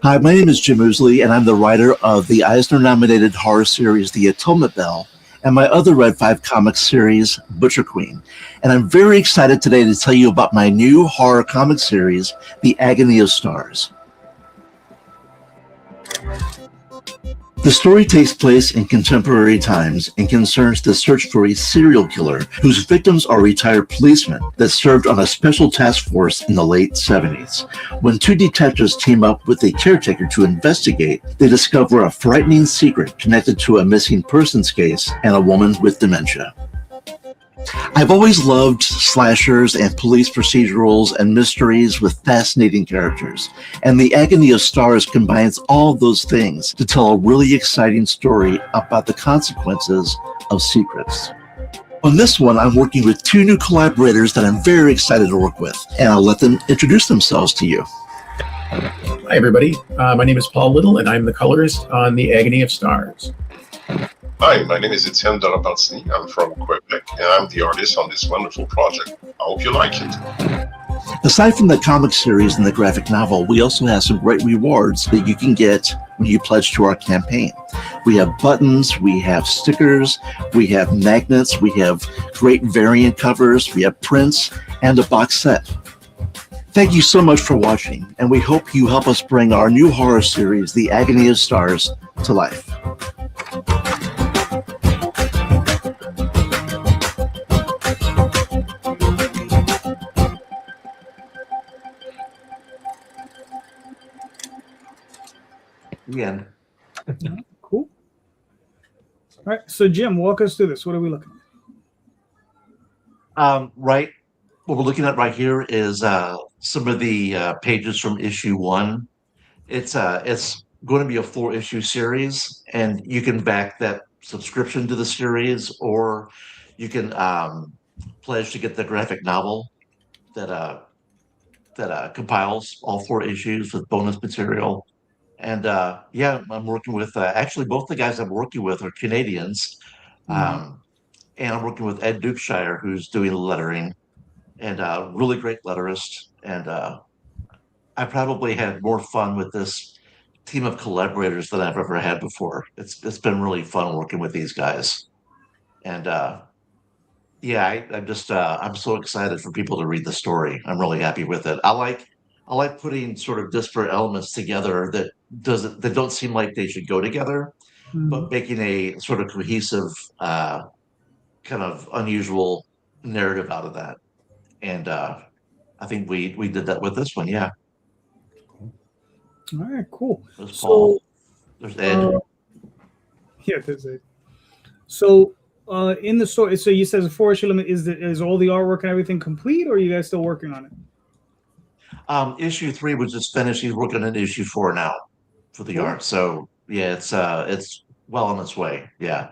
Hi, my name is Jim Ousley, and I'm the writer of the Eisner-nominated horror series The Atonement Bell, and my other Red 5 Comics series, Butcher Queen. And I'm very excited today to tell you about my new horror comic series, The Agony of Stars. The story takes place in contemporary times and concerns the search for a serial killer whose victims are retired policemen that served on a special task force in the late 70s. When two detectives team up with a caretaker to investigate, they discover a frightening secret connected to a missing persons case and a woman with dementia. I've always loved slashers and police procedurals and mysteries with fascinating characters, and The Agony of Stars combines all those things to tell a really exciting story about the consequences of secrets. On this one, I'm working with two new collaborators that I'm very excited to work with, and I'll let them introduce themselves to you. Hi, everybody. My name is Paul Little, and I'm the colorist on The Agony of Stars. Hi, my name is Etienne Delapatsny. I'm from Quebec, and I'm the artist on this wonderful project. I hope you like it. Aside from the comic series and the graphic novel, we also have some great rewards that you can get when you pledge to our campaign. We have buttons, we have stickers, we have magnets, we have great variant covers, we have prints, and a box set. Thank you so much for watching, and we hope you help us bring our new horror series, The Agony of Stars, to life. Again. Cool. All right, so Jim, walk us through this. What are we looking at? Right. What we're looking at right here is some of the pages from issue 1. It's going to be a 4-issue series, and you can back that subscription to the series, or you can pledge to get the graphic novel that compiles all 4 issues with bonus material. And yeah, I'm working with actually both the guys I'm working with are Canadians, and I'm working with Ed Dukeshire, who's doing the lettering, and really great letterist. And I probably had more fun with this team of collaborators than I've ever had before. It's been really fun working with these guys, and yeah, I'm just I'm so excited for people to read the story. I'm really happy with it. I like putting sort of disparate elements together that don't seem like they should go together, but making a sort of cohesive, kind of unusual narrative out of that. And I think we did that with this one. Yeah. All right, cool. There's Paul. There's Ed. Yeah, there's Ed. So in the story, so you said the 4-issue limit is all the artwork and everything complete, or are you guys still working on it? Issue 3 was just finished. He's working on issue 4 now for the art. So yeah, it's well on its way. Yeah.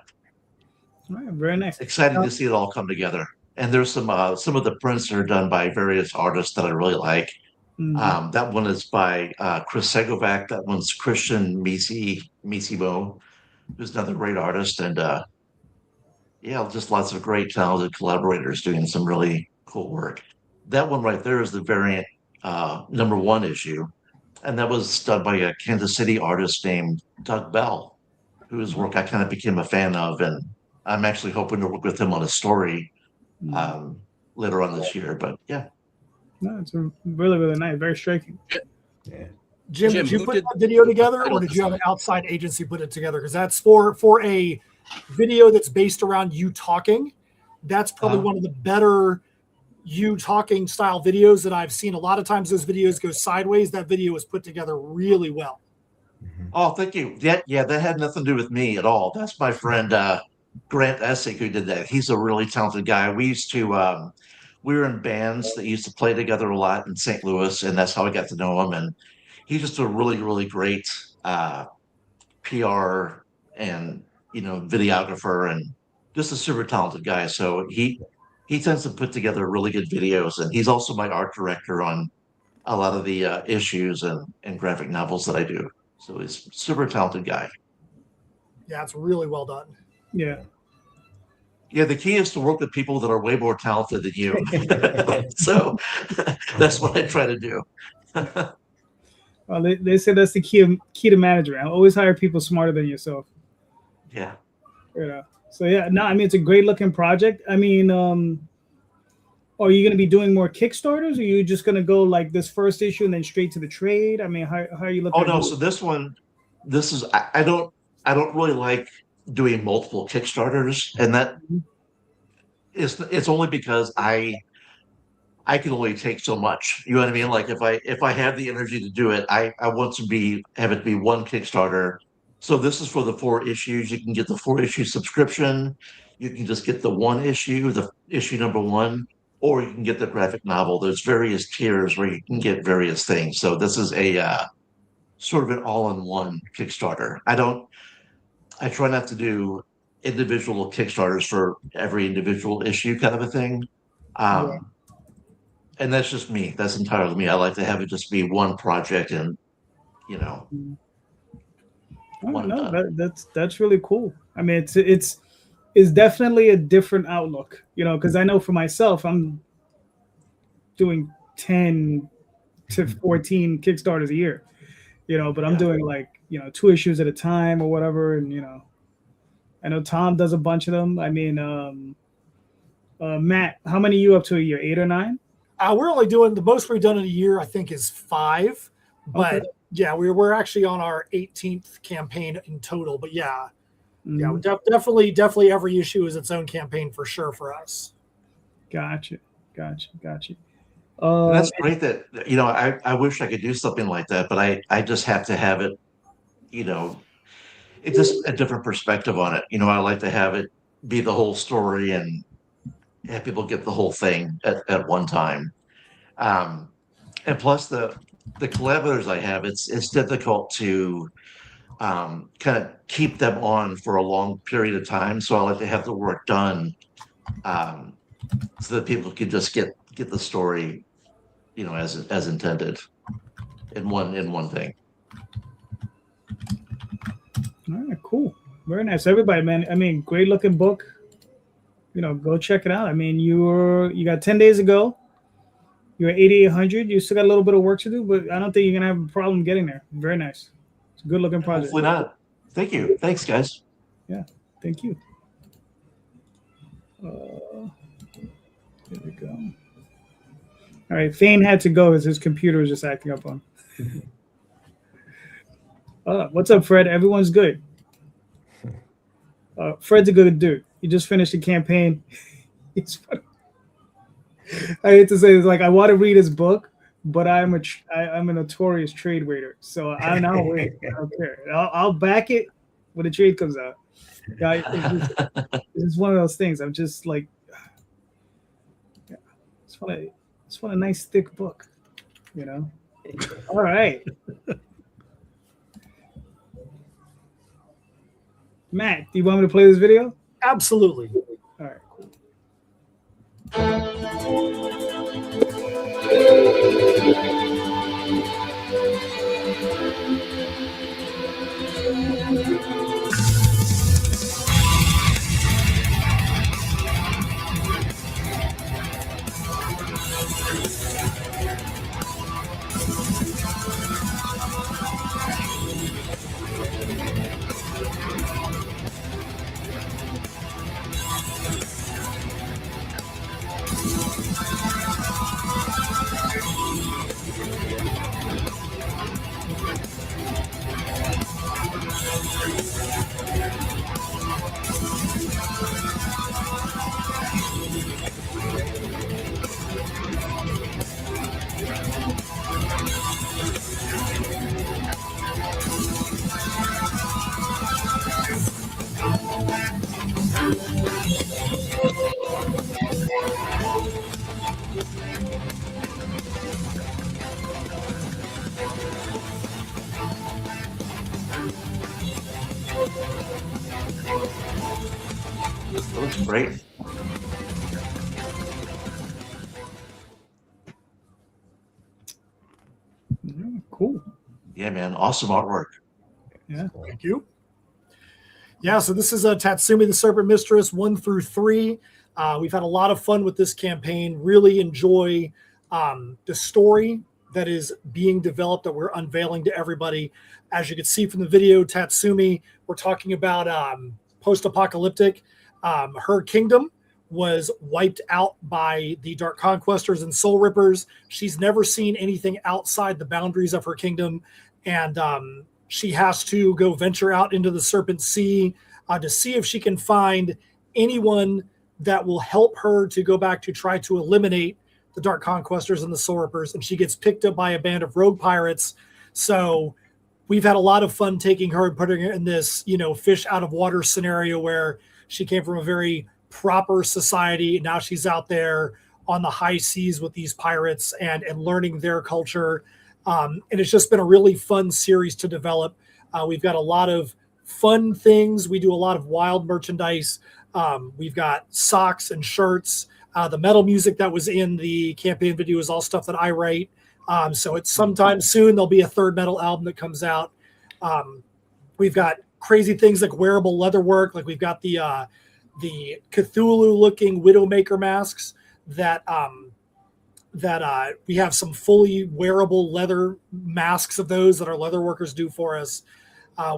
All right, very nice. Exciting to see it all come together. And there's some of the prints that are done by various artists that I really like. That one is by Chris Segovac. That one's Christian Misimo, who's another great artist. And yeah, just lots of great talented collaborators doing some really cool work. That one right there is the variant #1 issue. And that was done by a Kansas City artist named Doug Bell, whose work I kind of became a fan of. And I'm actually hoping to work with him on a story later on this year. But yeah. No, it's really, really nice. Very striking. Yeah. Jim, did you put that video together, or did you have an outside agency put it together? Because that's for a video that's based around you talking. That's probably one of the better you talking style videos that I've seen. A lot of times those videos go sideways. That video was put together really well. Oh, thank you. Yeah, that had nothing to do with me at all. That's my friend Grant Essig who did that. He's a really talented guy. We used to we were in bands that used to play together a lot in St. Louis, and that's how I got to know him. And he's just a really, really great PR and videographer, and just a super talented guy. So he tends to put together really good videos, and he's also my art director on a lot of the issues and graphic novels that I do. So he's a super talented guy. Yeah, it's really well done. Yeah. Yeah, the key is to work with people that are way more talented than you. So that's what I try to do. Well, they say that's the key to management. Always hire people smarter than yourself. Yeah. So yeah, no, I mean, it's a great looking project. I mean, are you going to be doing more Kickstarters, or are you just going to go like this first issue and then straight to the trade? I mean, how are you looking? Oh no, so this is I don't really like doing multiple Kickstarters, and that it's only because I can only take so much. You know what I mean? Like if I have the energy to do it, I want to have it be one Kickstarter. So this is for the 4 issues. You can get the 4-issue subscription. You can just get the 1 issue, the issue #1, or you can get the graphic novel. There's various tiers where you can get various things. So this is a sort of an all-in-one Kickstarter. I try not to do individual Kickstarters for every individual issue kind of a thing. And that's just me. That's entirely me. I like to have it just be one project, and that's really cool. I mean, it's definitely a different outlook, because I know for myself, I'm doing 10 to 14 Kickstarters a year, but I'm doing like 2 issues at a time or whatever, and I know Tom does a bunch of them. I mean, Matt, how many are you up to a year? 8 or 9? We're only doing the most we've done in a year, I think, is 5. But okay. Yeah, we're actually on our 18th campaign in total. But yeah, definitely every issue is its own campaign for sure for us. Gotcha. That's great. That I wish I could do something like that, but I just have to have it. It's just a different perspective on it. I like to have it be the whole story and have people get the whole thing at one time. And plus the collaborators I have, it's difficult to kind of keep them on for a long period of time. So I like to have the work done, so that people can just get the story, as intended in one thing. All right, cool. Very nice. Everybody, man. I mean, great looking book. Go check it out. I mean, you got 10 days ago. You're at 8,800. You still got a little bit of work to do, but I don't think you're going to have a problem getting there. Very nice. It's a good looking project. Hopefully not. Thank you. Thanks, guys. Yeah, thank you. Here we go. All right, Thane had to go as his computer was just acting up on. What's up, Fred? Everyone's good. Fred's a good dude. He just finished the campaign. He's funny. I hate to say this, like I want to read his book, but I'm a notorious trade waiter, so I'm not wait. I don't care. I'll back it when the trade comes out. Yeah, it's one of those things. I'm just like, yeah, just want a nice thick book, All right. Matt, do you want me to play this video? Absolutely. All right, cool. That looks great. Cool. Yeah, man. Awesome artwork. Yeah. Thank you. Yeah, so this is Tatsumi the Serpent Mistress 1 through 3. We've had a lot of fun with this campaign. Really enjoy the story that is being developed that we're unveiling to everybody. As you can see from the video, Tatsumi, we're talking about post-apocalyptic. Her kingdom was wiped out by the Dark Conquestors and Soul Rippers. She's never seen anything outside the boundaries of her kingdom, and she has to go venture out into the Serpent Sea to see if she can find anyone that will help her to go back to try to eliminate the Dark Conquestors and the Soul Rippers. And she gets picked up by a band of rogue pirates. So we've had a lot of fun taking her and putting her in this, fish out of water scenario where she came from a very proper society. Now she's out there on the high seas with these pirates and learning their culture. And it's just been a really fun series to develop. We've got a lot of fun things. We do a lot of wild merchandise. We've got socks and shirts. The metal music that was in the campaign video is all stuff that I write. So it's sometime soon there'll be a third metal album that comes out. We've got crazy things like wearable leather work. Like we've got the Cthulhu-looking Widowmaker masks that we have some fully wearable leather masks of those that our leather workers do for us.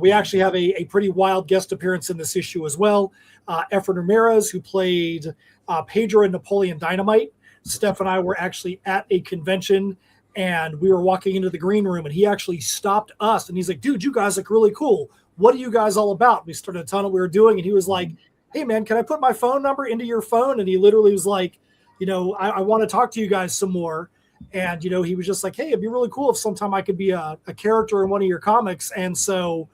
We actually have a pretty wild guest appearance in this issue as well. Efren Ramirez, who played Pedro in Napoleon Dynamite. Steph and I were actually at a convention, and we were walking into the green room, and he actually stopped us, and he's like, dude, you guys look really cool. What are you guys all about? We started a tunnel we were doing, and he was like, hey, man, can I put my phone number into your phone? And he literally was like, I want to talk to you guys some more. And, he was just like, hey, it'd be really cool if sometime I could be a character in one of your comics. And so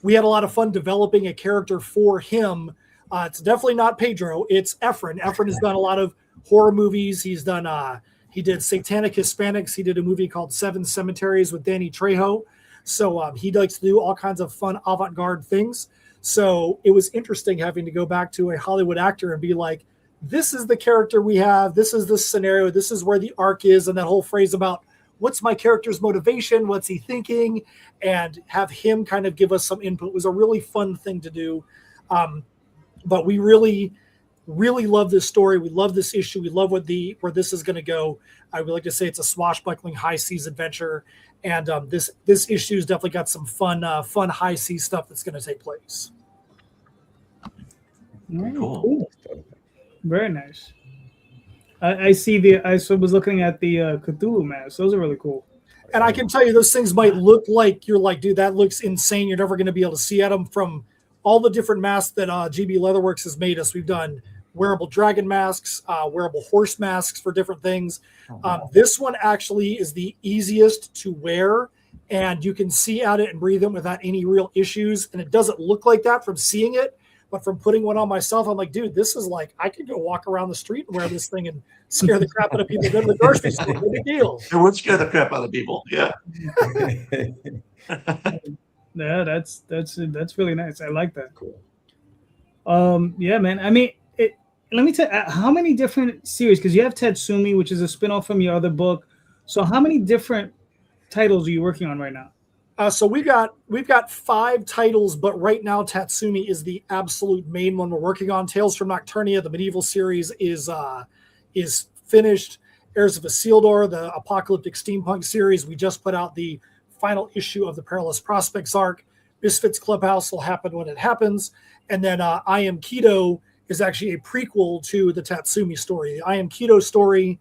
we had a lot of fun developing a character for him. It's definitely not Pedro. It's Efren. Efren has done a lot of horror movies. He's done, he did Satanic Hispanics. He did a movie called Seven Cemeteries with Danny Trejo. So he likes to do all kinds of fun avant-garde things. So it was interesting having to go back to a Hollywood actor and be like, this is the character we have. This is the scenario. This is where the arc is. And that whole phrase about what's my character's motivation? What's he thinking? And have him kind of give us some input was a really fun thing to do. But we really love this story. We love this issue. We love where this is going to go. I would like to say it's a swashbuckling high seas adventure. And this issue's definitely got some fun high seas stuff that's going to take place. Cool. Very nice. I see I was looking at the Cthulhu masks. Those are really cool. And I can tell you, those things might look like you're like, dude, that looks insane. You're never going to be able to see at them. From all the different masks that GB Leatherworks has made us, we've done wearable dragon masks, wearable horse masks for different things. This one actually is the easiest to wear, and you can see at it and breathe in without any real issues. And it doesn't look like that from seeing it. But from putting one on myself, I'm like, dude, this is like, I could go walk around the street and wear this thing and scare the crap out of people. Go to the grocery store, no big deal. It would scare the crap out of people. Yeah. Yeah, that's really nice. I like that. Cool. Yeah, man. I mean, let me tell you, how many different series? Because you have Tatsumi, which is a spinoff from your other book. So how many different titles are you working on right now? So we've got 5 titles, but right now Tatsumi is the absolute main one we're working on. Tales from Nocturnia, the medieval series, is finished. Heirs of Isildur, the apocalyptic steampunk series, we just put out the final issue of the Perilous Prospects arc. Misfits Clubhouse will happen when it happens, and then I Am Keto is actually a prequel to the Tatsumi story. The I Am Keto story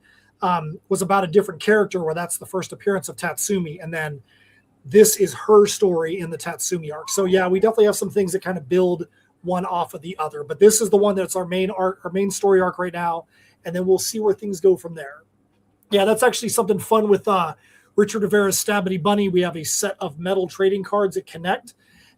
was about a different character, where that's the first appearance of Tatsumi, and then this is her story in the Tatsumi arc. So yeah, we definitely have some things that kind of build one off of the other, but this is the one that's our main arc, our main story arc right now. And then we'll see where things go from there. Yeah, that's actually something fun with Richard Rivera's Stabity Bunny. We have a set of metal trading cards that connect.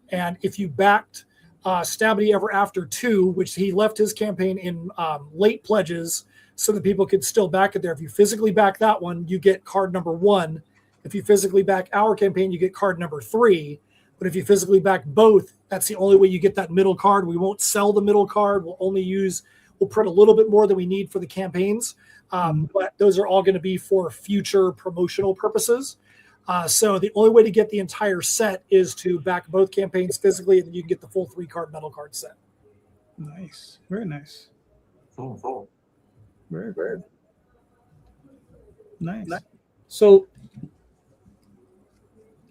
And if you backed Stabity Ever After 2, which he left his campaign in late pledges so that people could still back it there. If you physically back that one, you get card number 1. If you physically back our campaign, you get card number 3. But if you physically back both, that's the only way you get that middle card. We won't sell the middle card. We'll print a little bit more than we need for the campaigns. But those are all going to be for future promotional purposes. So the only way to get the entire set is to back both campaigns physically, and then you can get the full 3-card metal card set. Nice. Very nice. Cool. Very good. Nice. So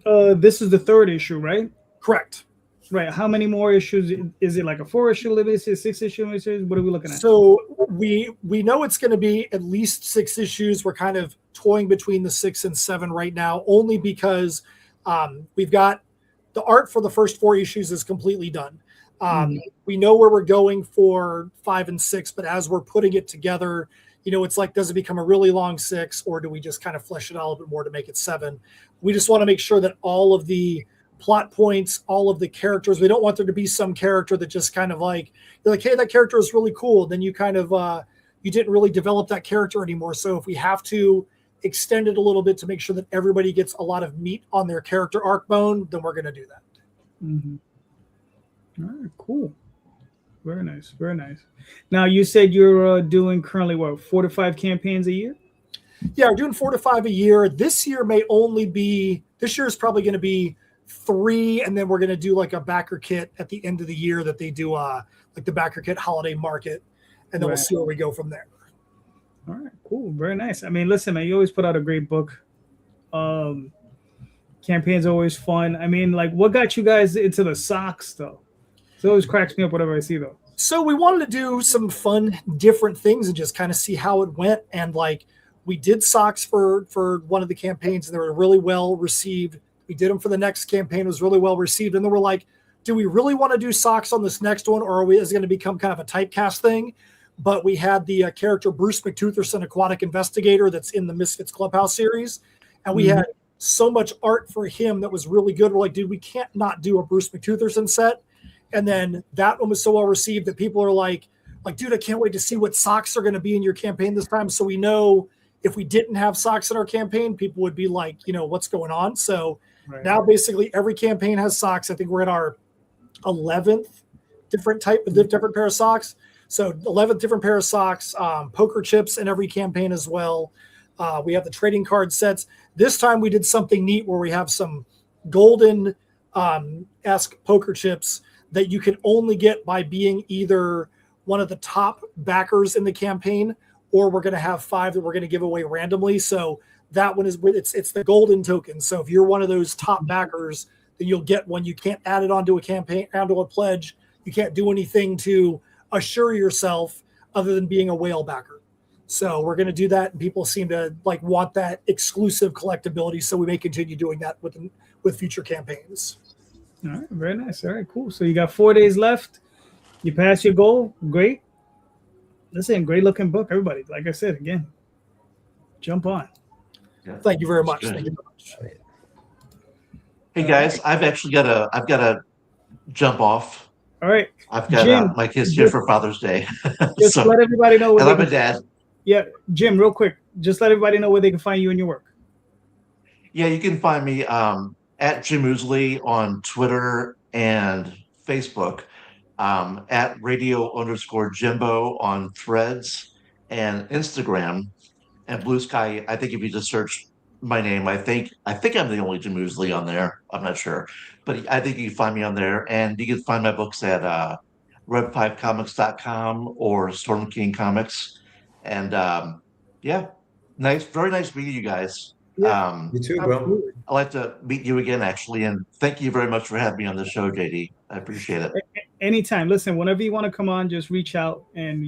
this is the 3rd issue, right? Correct. Right. How many more issues? Is it like a 4-issue limit? Is it 6-issue limit? What are we looking at? So we know it's going to be at least 6 issues. We're kind of toying between the 6 and 7 right now, only because we've got the art for the first 4 issues is completely done. We know where we're going for 5 and 6, but as we're putting it together, it's like, does it become a really long 6, or do we just kind of flesh it out a little bit more to make it 7? We just want to make sure that all of the plot points, all of the characters, we don't want there to be some character that just kind of like, you're like, hey, that character is really cool. Then you kind of, you didn't really develop that character anymore. So if we have to extend it a little bit to make sure that everybody gets a lot of meat on their character arc bone, then we're going to do that. Mm-hmm. All right, cool. Very nice. Very nice. Now, you said you're doing currently, 4 to 5 campaigns a year? Yeah, we're doing 4 to 5 a year. This year is probably going to be 3, and then we're going to do like a backer kit at the end of the year that they do like the backer kit holiday market, and then we'll see where we go from there. All right, cool. Very nice. I mean, listen, man, you always put out a great book. Campaign's always fun. I mean, like, what got you guys into the socks, though? It always cracks me up whatever I see, though. So we wanted to do some fun, different things and just kind of see how it went. And like, we did socks for one of the campaigns, and they were really well received. We did them for the next campaign. It was really well received. And then we're like, do we really want to do socks on this next one, or is it going to become kind of a typecast thing? But we had the character Bruce McTutherson, Aquatic Investigator, that's in the Misfits Clubhouse series. And we had so much art for him that was really good. We're like, dude, we can't not do a Bruce McTutherson set. And then that one was so well received that people are like, dude, I can't wait to see what socks are going to be in your campaign this time. So we know if we didn't have socks in our campaign, people would be like, what's going on? So Right. Now, basically, every campaign has socks. I think we're in our 11th different pair of socks. So 11th different pair of socks, poker chips in every campaign as well. We have the trading card sets. This time we did something neat where we have some golden esque poker chips that you can only get by being either one of the top backers in the campaign, or we're going to have 5 that we're going to give away randomly. So that one is it's the golden token. So if you're one of those top backers, then you'll get one. You can't add it onto a campaign, onto a pledge. You can't do anything to assure yourself other than being a whale backer. So we're going to do that, and people seem to want that exclusive collectability. So we may continue doing that with future campaigns. All right, very nice. All right, cool. So you got 4 days left. You passed your goal. Great. Listen, great looking book, everybody. Like I said, again, jump on. Yeah. Thank you very much. Good. Thank you very much. Hey guys, I've got to jump off. All right. I've got Jim, my kids here for Father's Day. Just So, let everybody know. and I'm a dad. Yeah, Jim, real quick. Just let everybody know where they can find you and your work. Yeah, you can find me at Jim Ousley on Twitter and Facebook, at radio_Jimbo on Threads and Instagram, and Blue Sky. I think if you just search my name, I think I'm the only Jim Ousley on there. I'm not sure, but I think you can find me on there, and you can find my books at red5comics.com or Storm King Comics. And yeah, very nice meeting you guys. Yeah, You too, bro. I'd like to meet you again, actually, and thank you very much for having me on the show, JD. I appreciate it. Anytime. Listen, whenever you want to come on, just reach out, and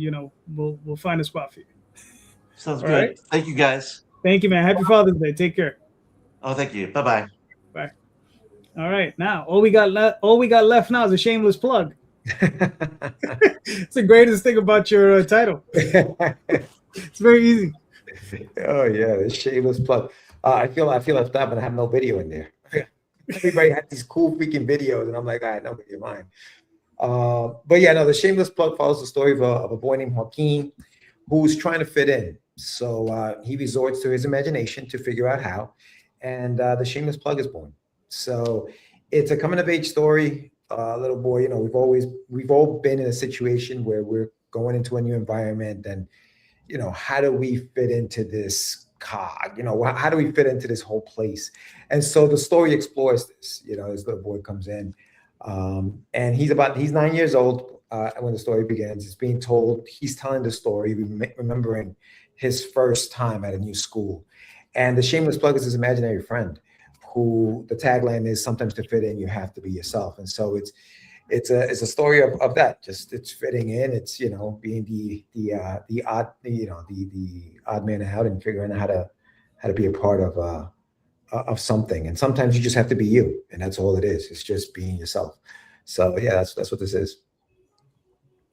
we'll find a spot for you. Sounds All good. right. Thank you, guys. Thank you, man. Happy Father's Day. Take care. Oh, thank you. Bye-bye. Bye. All right, now all we got left now is a shameless plug. It's the greatest thing about your title. It's very easy. Oh yeah, the shameless plug. I feel left out, but I have no video in there. Everybody had these cool freaking videos, and I'm like, all right, nobody of mine. But yeah, no, the shameless plug follows the story of a boy named Joaquin who's trying to fit in. So he resorts to his imagination to figure out how, and the shameless plug is born. So it's a coming of age story. Little boy, we've all been in a situation where we're going into a new environment, and how do we fit into this cog? How do we fit into this whole place? And so the story explores this. This little boy comes in, and he's 9 years old when the story begins. It's being told. He's telling the story, remembering his first time at a new school, and the shameless plug is his imaginary friend, who the tagline is, sometimes to fit in you have to be yourself. And so it's a story of that. Just it's fitting in. It's being the odd man out and figuring out how to be a part of something. And sometimes you just have to be you, and that's all it is. It's just being yourself. So yeah, that's what this is.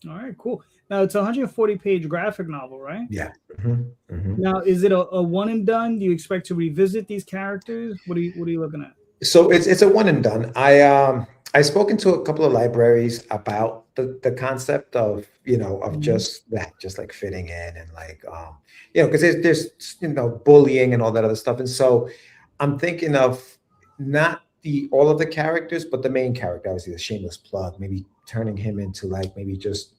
All right, cool. Now it's a 140-page graphic novel, right? Yeah. Mm-hmm. Mm-hmm. Now, is it a one and done? Do you expect to revisit these characters? What are you looking at? So it's a one and done. I've spoken to a couple of libraries about the concept of just like fitting in, and because there's bullying and all that other stuff. And so I'm thinking of not all of the characters, but the main character, obviously the shameless plug, maybe turning him into maybe just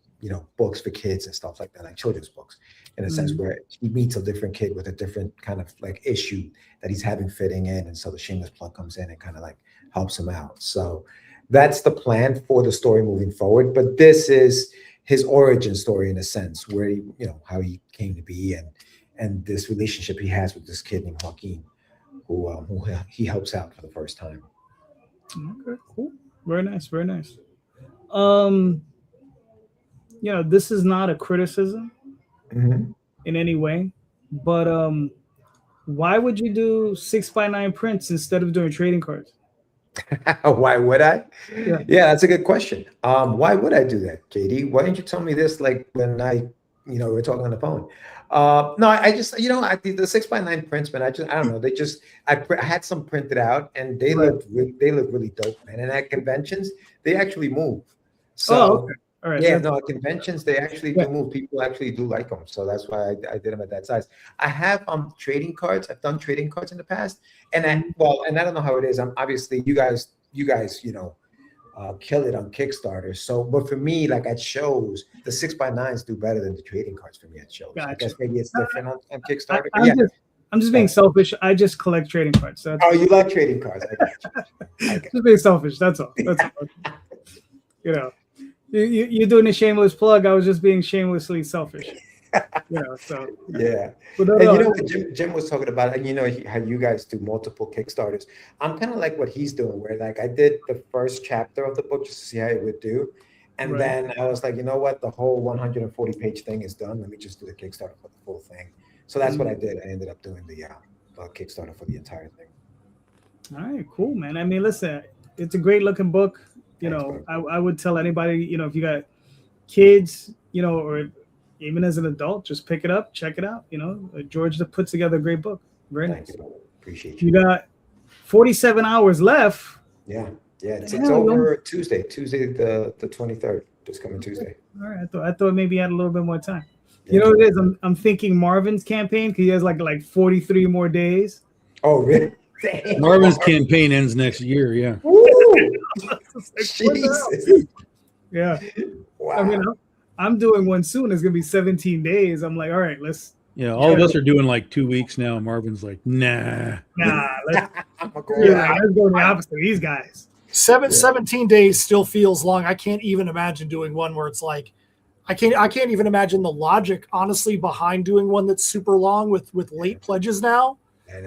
books for kids and stuff like that, like children's books, in a sense where he meets a different kid with a different kind of issue that he's having fitting in. And so the shameless plug comes in and kind of helps him out. So that's the plan for the story moving forward. But this is his origin story in a sense, where how he came to be, and this relationship he has with this kid named Joaquin, who he helps out for the first time. Okay, cool. Very nice, very nice. This is not a criticism in any way, but why would you do 6x9 prints instead of doing trading cards? Why would I? Yeah, that's a good question. Why would I do that, JD? Why didn't you tell me this when we were talking on the phone? No, I just the 6x9 prints, man. I don't know. I had some printed out, and they look really dope, man. And at conventions, they actually move. So All right. Yeah, no, at conventions they actually Yeah. do move. People actually do like them, so that's why I did them at that size. I have trading cards. I've done trading cards in the past, and I don't know how it is. I'm obviously you guys kill it on Kickstarter. So, but for me, like at shows, the 6x9s do better than the trading cards for me at shows. I Gotcha. guess maybe it's different on Kickstarter. but I'm just being selfish. I just collect trading cards. So Oh, you like trading cards? I got you. just being selfish. That's all. That's all. You know, you're doing a shameless plug. I was just being shamelessly selfish. You know, so Yeah. But And you know what Jim was talking about, and you know how you guys do multiple Kickstarters. I'm kind of like what he's doing, where like I did the first chapter of the book just to see how it would do, and Right. then I was like, you know what, the whole 140-page thing is done. Let me just do the Kickstarter for the full thing. So that's what I did. I ended up doing the Kickstarter for the entire thing. All right, cool, man. I mean, listen, it's a great looking book. You Thanks, know, bro. I would tell anybody, you know, if you got kids, you know, or even as an adult, just pick it up, check it out. You know, George puts together a great book. Very Thank nice. you. Appreciate You you. got 47 hours left. Yeah. It's Hell, over Tuesday the 23rd, this coming Tuesday. All right, I thought maybe you had a little bit more time. You know what it is? I'm thinking Marvin's campaign because he has like 43 more days. Oh, really? Marvin's campaign ends next year. Yeah. Jesus. Yeah. Wow. I mean, I'm doing one soon. It's gonna be 17 days. I'm like, all right, let's. Yeah. All of us are doing like 2 weeks now. Marvin's like, nah. Let's I'm a go the opposite of these guys. 17 days still feels long. I can't even imagine doing one where it's like, I can't even imagine the logic, honestly, behind doing one that's super long with late pledges now.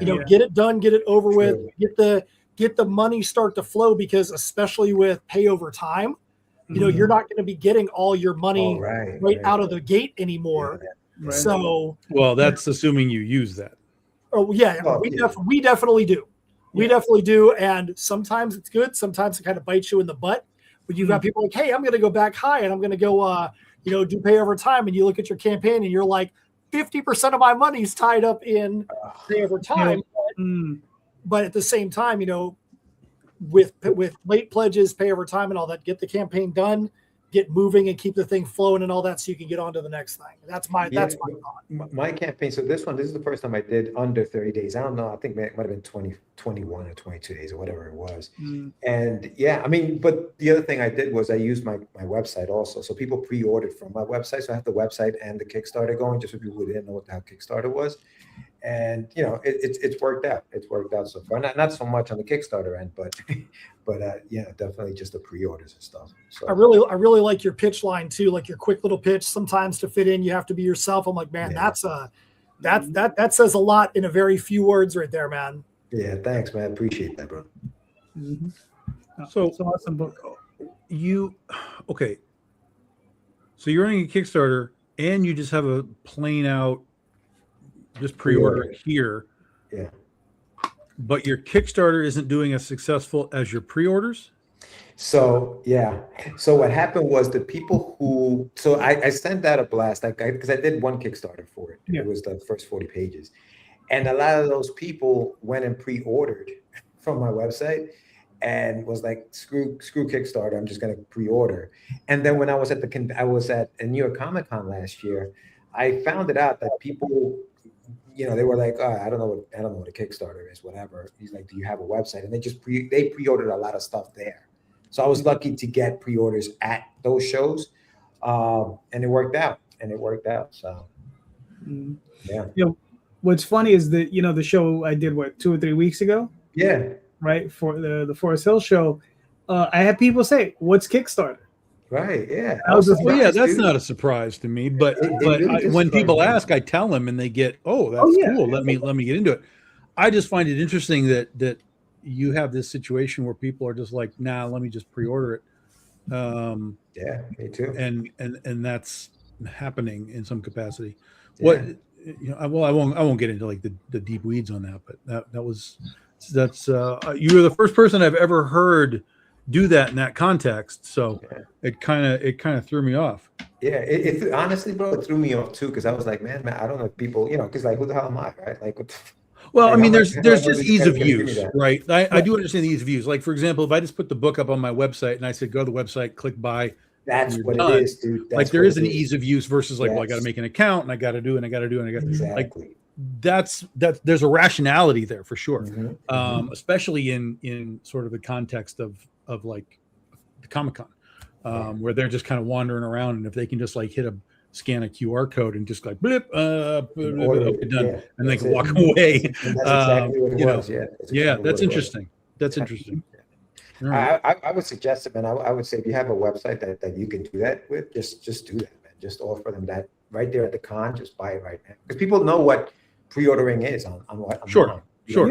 You know, get it done, get it over with, get the money start to flow, because especially with pay over time, you know, you're not going to be getting all your money right out of the gate anymore. Right. So, well, that's assuming you use that. Oh yeah, we definitely do. We definitely do. And sometimes it's good. Sometimes it kind of bites you in the butt. But you've got people like, hey, I'm going to go back high and I'm going to go, do pay over time. And you look at your campaign and you're like, 50% of my money's tied up in pay over time. But at the same time, you know, with late pledges, pay over time and all that, get the campaign done, get moving and keep the thing flowing and all that so you can get on to the next thing. That's my thought. My campaign. So this is the first time I did under 30 days. I don't know. I think it might have been 21 or 22 days or whatever it was. And yeah, I mean, but the other thing I did was I used my website also. So people pre-ordered from my website. So I have the website and the Kickstarter going, just for people who didn't know what the hell Kickstarter was. And you know, it's worked out. It's worked out so far. Not so much on the Kickstarter end, but yeah, definitely just the pre-orders and stuff. So I really like your pitch line too, like your quick little pitch. Sometimes to fit in, you have to be yourself. I'm like, man, that says a lot in a very few words right there, man. Yeah, thanks, man. Appreciate that, bro. So it's an awesome book. Okay. So you're running a Kickstarter and you just have a plain out just pre-order it here. Yeah. But your Kickstarter isn't doing as successful as your pre-orders? So yeah. So what happened was the people who I sent out a blast because I did one Kickstarter for it. It was the first 40 pages. And a lot of those people went and pre-ordered from my website and was like, screw Kickstarter, I'm just gonna pre-order. And then when I was at a New York Comic Con last year, I found it out that people, you know, they were like, oh, I don't know what a Kickstarter is, whatever. He's like, do you have a website? And they pre-ordered a lot of stuff there. So I was lucky to get pre-orders at those shows. And it worked out. So yeah. You know, what's funny is that, you know, the show I did 2 or 3 weeks ago. Yeah. Right. For the Forest Hill show. I had people say, what's Kickstarter? Right. Yeah. That's not a surprise to me. But when people ask, I tell them, and they get, oh, that's cool. Let me get into it. I just find it interesting that you have this situation where people are just like, nah, let me just pre-order it. Yeah, me too. And that's happening in some capacity. Yeah. I won't get into like the deep weeds on that, but that's you were the first person I've ever heard do that in that context, so it kind of threw me off. Yeah, it honestly, bro, it threw me off too, because I was like, man, I don't know if people, you know, because like, who the hell am I, right? Like, well, I mean, there's just ease of use, right? I do understand the ease of use. Like, for example, if I just put the book up on my website and I said, go to the website, click buy, That's you're what done. it is, dude. That's Like there what is it an ease of use versus like, well, I got to Yes. make an account and I got to do and I got to do and I got to do. Like Exactly. that's there's a rationality there for sure. Mhm. Especially in sort of the context of like the Comic-Con, where they're just kind of wandering around, and if they can just like scan a QR code and just like blip, okay, done, Yeah, and they that's can it. walk away. And that's exactly what it you know, was. Yeah, that's yeah, exactly that's what it was. interesting. That's interesting. All right. I would suggest it, man. I would say if you have a website that you can do that with, just do that, man. Just offer them that right there at the con. Just buy it right now, because people know what pre-ordering is on what. Sure. Sure.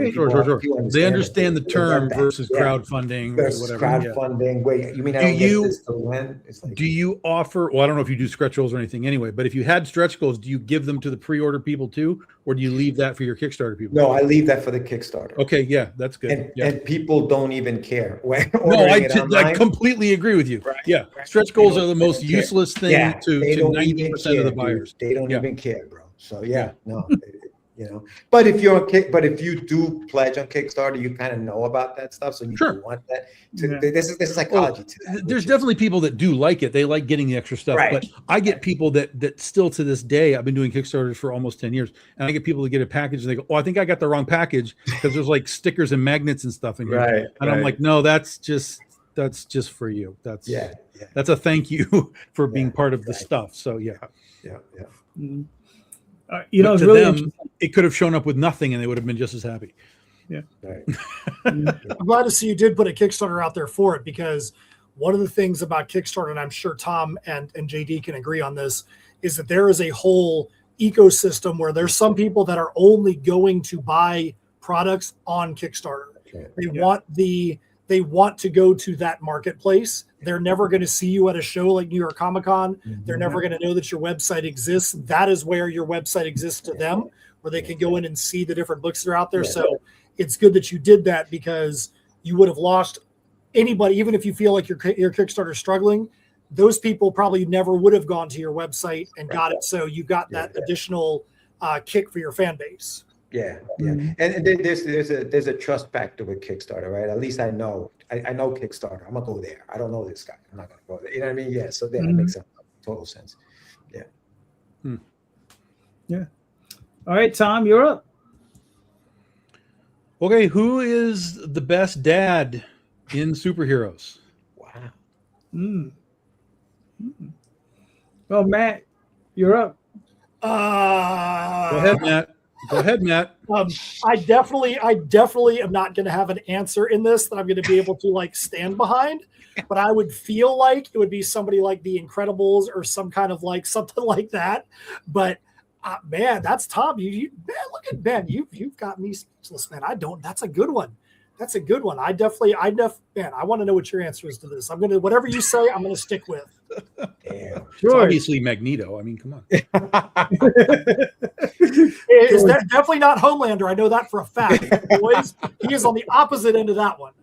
People They understand the they term get that. versus Yeah. crowdfunding Versus or whatever. Yeah. crowdfunding. Wait, you mean I Do don't get you- this till when? It's like, Do you offer? Well, I don't know if you do stretch goals or anything anyway, but if you had stretch goals, do you give them to the pre-order people too, or do you leave that for your Kickstarter people? no, I leave that for the Kickstarter. Okay, yeah, that's good. And, Yeah. and people don't even care. When No, ordering it I online, completely agree with you. Right, Yeah, right. stretch goals They are the don't most even care. useless thing they to don't even 90% of care, the dude. buyers. They don't Yeah. even care, bro. So no, But if if you do pledge on Kickstarter, you kind of know about that stuff, so you Sure. want that. Yeah. This is psychology to that. There's which is- definitely people that do like it. They like getting the extra stuff. Right. But I get people that still to this day, I've been doing Kickstarters for almost 10 years, and I get people that get a package and they go, "Oh, I think I got the wrong package because there's like stickers and magnets and stuff in here." Right, And I'm right. like, "No, that's just for you. That's yeah, that's a thank you for being Yeah, part of the exactly. stuff." So yeah. yeah. Mhm. But It's to really them, interesting. it could have shown up with nothing and they would have been just as happy. Right. I'm glad to see you did put a Kickstarter out there for it, because one of the things about Kickstarter, and I'm sure Tom and JD can agree on this, is that there is a whole ecosystem where there's some people that are only going to buy products on Kickstarter. Okay. They want to go to that marketplace. They're never going to see you at a show like New York Comic Con. They're never going to know that your website exists. That is where your website exists to them, where they can go in and see the different books that are out there. Yeah. So it's good that you did that, because you would have lost anybody, even if you feel like your Kickstarter is struggling. Those people probably never would have gone to your website and got it. So you got that additional kick for your fan base. Yeah. And there's a trust factor with Kickstarter, right? At least I know Kickstarter. I'm gonna go there. I don't know this guy. I'm not gonna go there. You know what I mean? Yeah. So that makes total sense. Yeah. Yeah. All right, Tom, you're up. Okay, who is the best dad in superheroes? Wow. Mm. Mm. Well, Matt, you're up. Go ahead, Matt. I definitely am not going to have an answer in this that I'm going to be able to like stand behind, but I would feel like it would be somebody like The Incredibles or some kind of like something like that. But man, that's Tom. Man, look at Ben. You've got me speechless, man. That's a good one. That's a good one. Man, I want to know what your answer is to this. Whatever you say, I'm gonna stick with. Damn. It's obviously Magneto. I mean, come on. Is that definitely not Homelander? I know that for a fact, boys. He is on the opposite end of that one.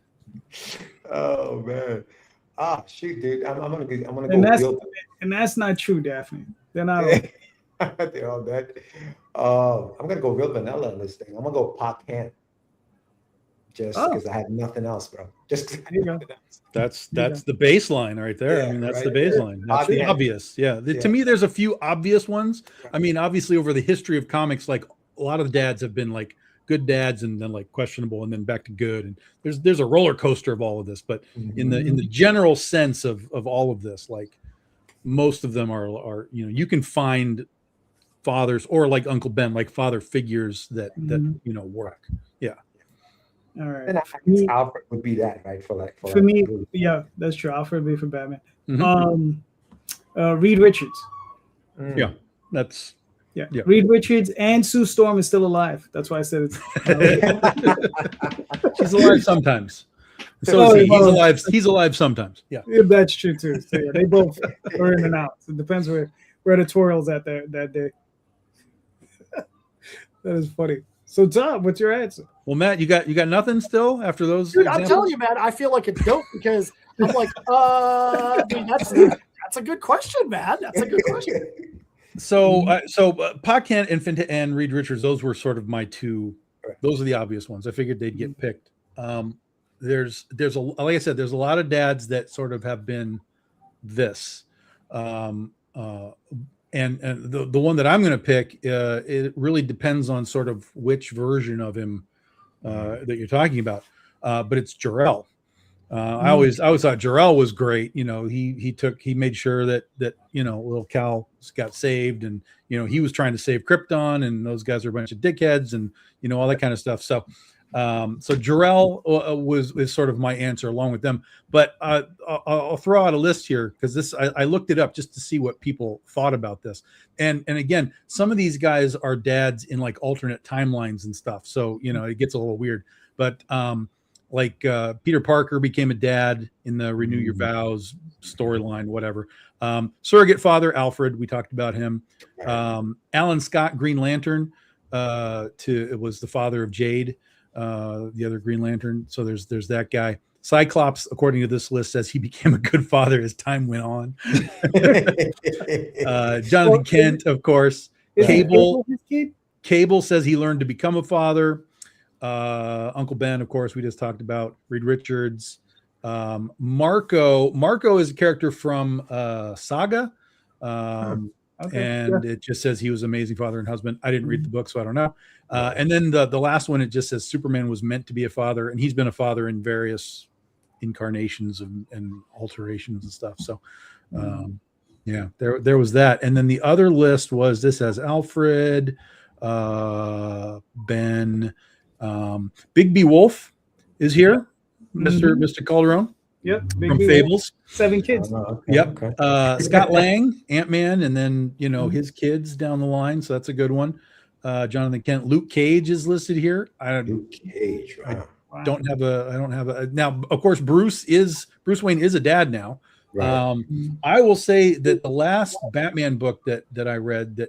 Oh man. Shoot, dude. I'm gonna go. And that's not true, Daphne. They're not. They're all dead. I'm gonna go real vanilla on this thing. I'm gonna go Pop Can. Just because I had nothing else, bro. Just That's the baseline right there. Yeah, I mean, that's right the there. baseline. That's the obvious. Yeah. To me, there's a few obvious ones. I mean, obviously, over the history of comics, like a lot of the dads have been like good dads and then like questionable and then back to good. And there's a roller coaster of all of this. But in the general sense of all of this, like most of them are you can find fathers or like Uncle Ben, like father figures that work. Yeah. All right. And I think Alfred would be that, right? For me, yeah, that's true. Alfred would be for Batman. Mm-hmm. Reed Richards. Yeah, that's yeah. Reed Richards and Sue Storm is still alive. That's why I said it's. She's alive sometimes. So is he. He's alive sometimes. Yeah, that's true too. So, yeah, they both are in and out. So it depends where editorial's at that day. That is funny. So Tom, what's your answer? Well, Matt, you got nothing still after those? Dude, examples? I'm telling you, man, I feel like a dope because I'm like, that's a good question, man. That's a good question. So Podcan and Reed Richards, those were sort of my two. Those are the obvious ones. I figured they'd get picked. There's like I said, there's a lot of dads that sort of have been this. And the one that I'm going to pick, it really depends on sort of which version of him that you're talking about. But it's Jarrell. I always thought Jarrell was great. You know, he made sure that little Cal got saved, and he was trying to save Krypton, and those guys are a bunch of dickheads, and all that kind of stuff. So Jarrell is sort of my answer along with them. But I'll throw out a list here because I looked it up just to see what people thought about this. And again, some of these guys are dads in like alternate timelines and stuff. So, it gets a little weird. But Peter Parker became a dad in the Renew Your Vows storyline, whatever. Surrogate father, Alfred, we talked about him. Alan Scott, Green Lantern, it was the father of Jade. The other Green Lantern. So there's that guy. Cyclops, according to this list, says he became a good father as time went on. Jonathan Kent, of course. Cable says he learned to become a father. Uncle Ben, of course, we just talked about. Reed Richards. Marco is a character from Saga. It just says he was an amazing father and husband. I didn't read the book, so I don't know. And then the last one, it just says Superman was meant to be a father, and he's been a father in various incarnations and alterations and stuff. So, there was that. And then the other list was this has Alfred, Ben, Big B Wolf is here, Mr. Calderon. Yep, from Fables. 7 kids. Yep. Okay. Scott Lang, Ant-Man, and then his kids down the line. So that's a good one. Jonathan Kent, Luke Cage is listed here. Luke Cage. Wow. I don't have a now. Of course, Bruce Wayne is a dad now. Right. I will say that the last Batman book that I read,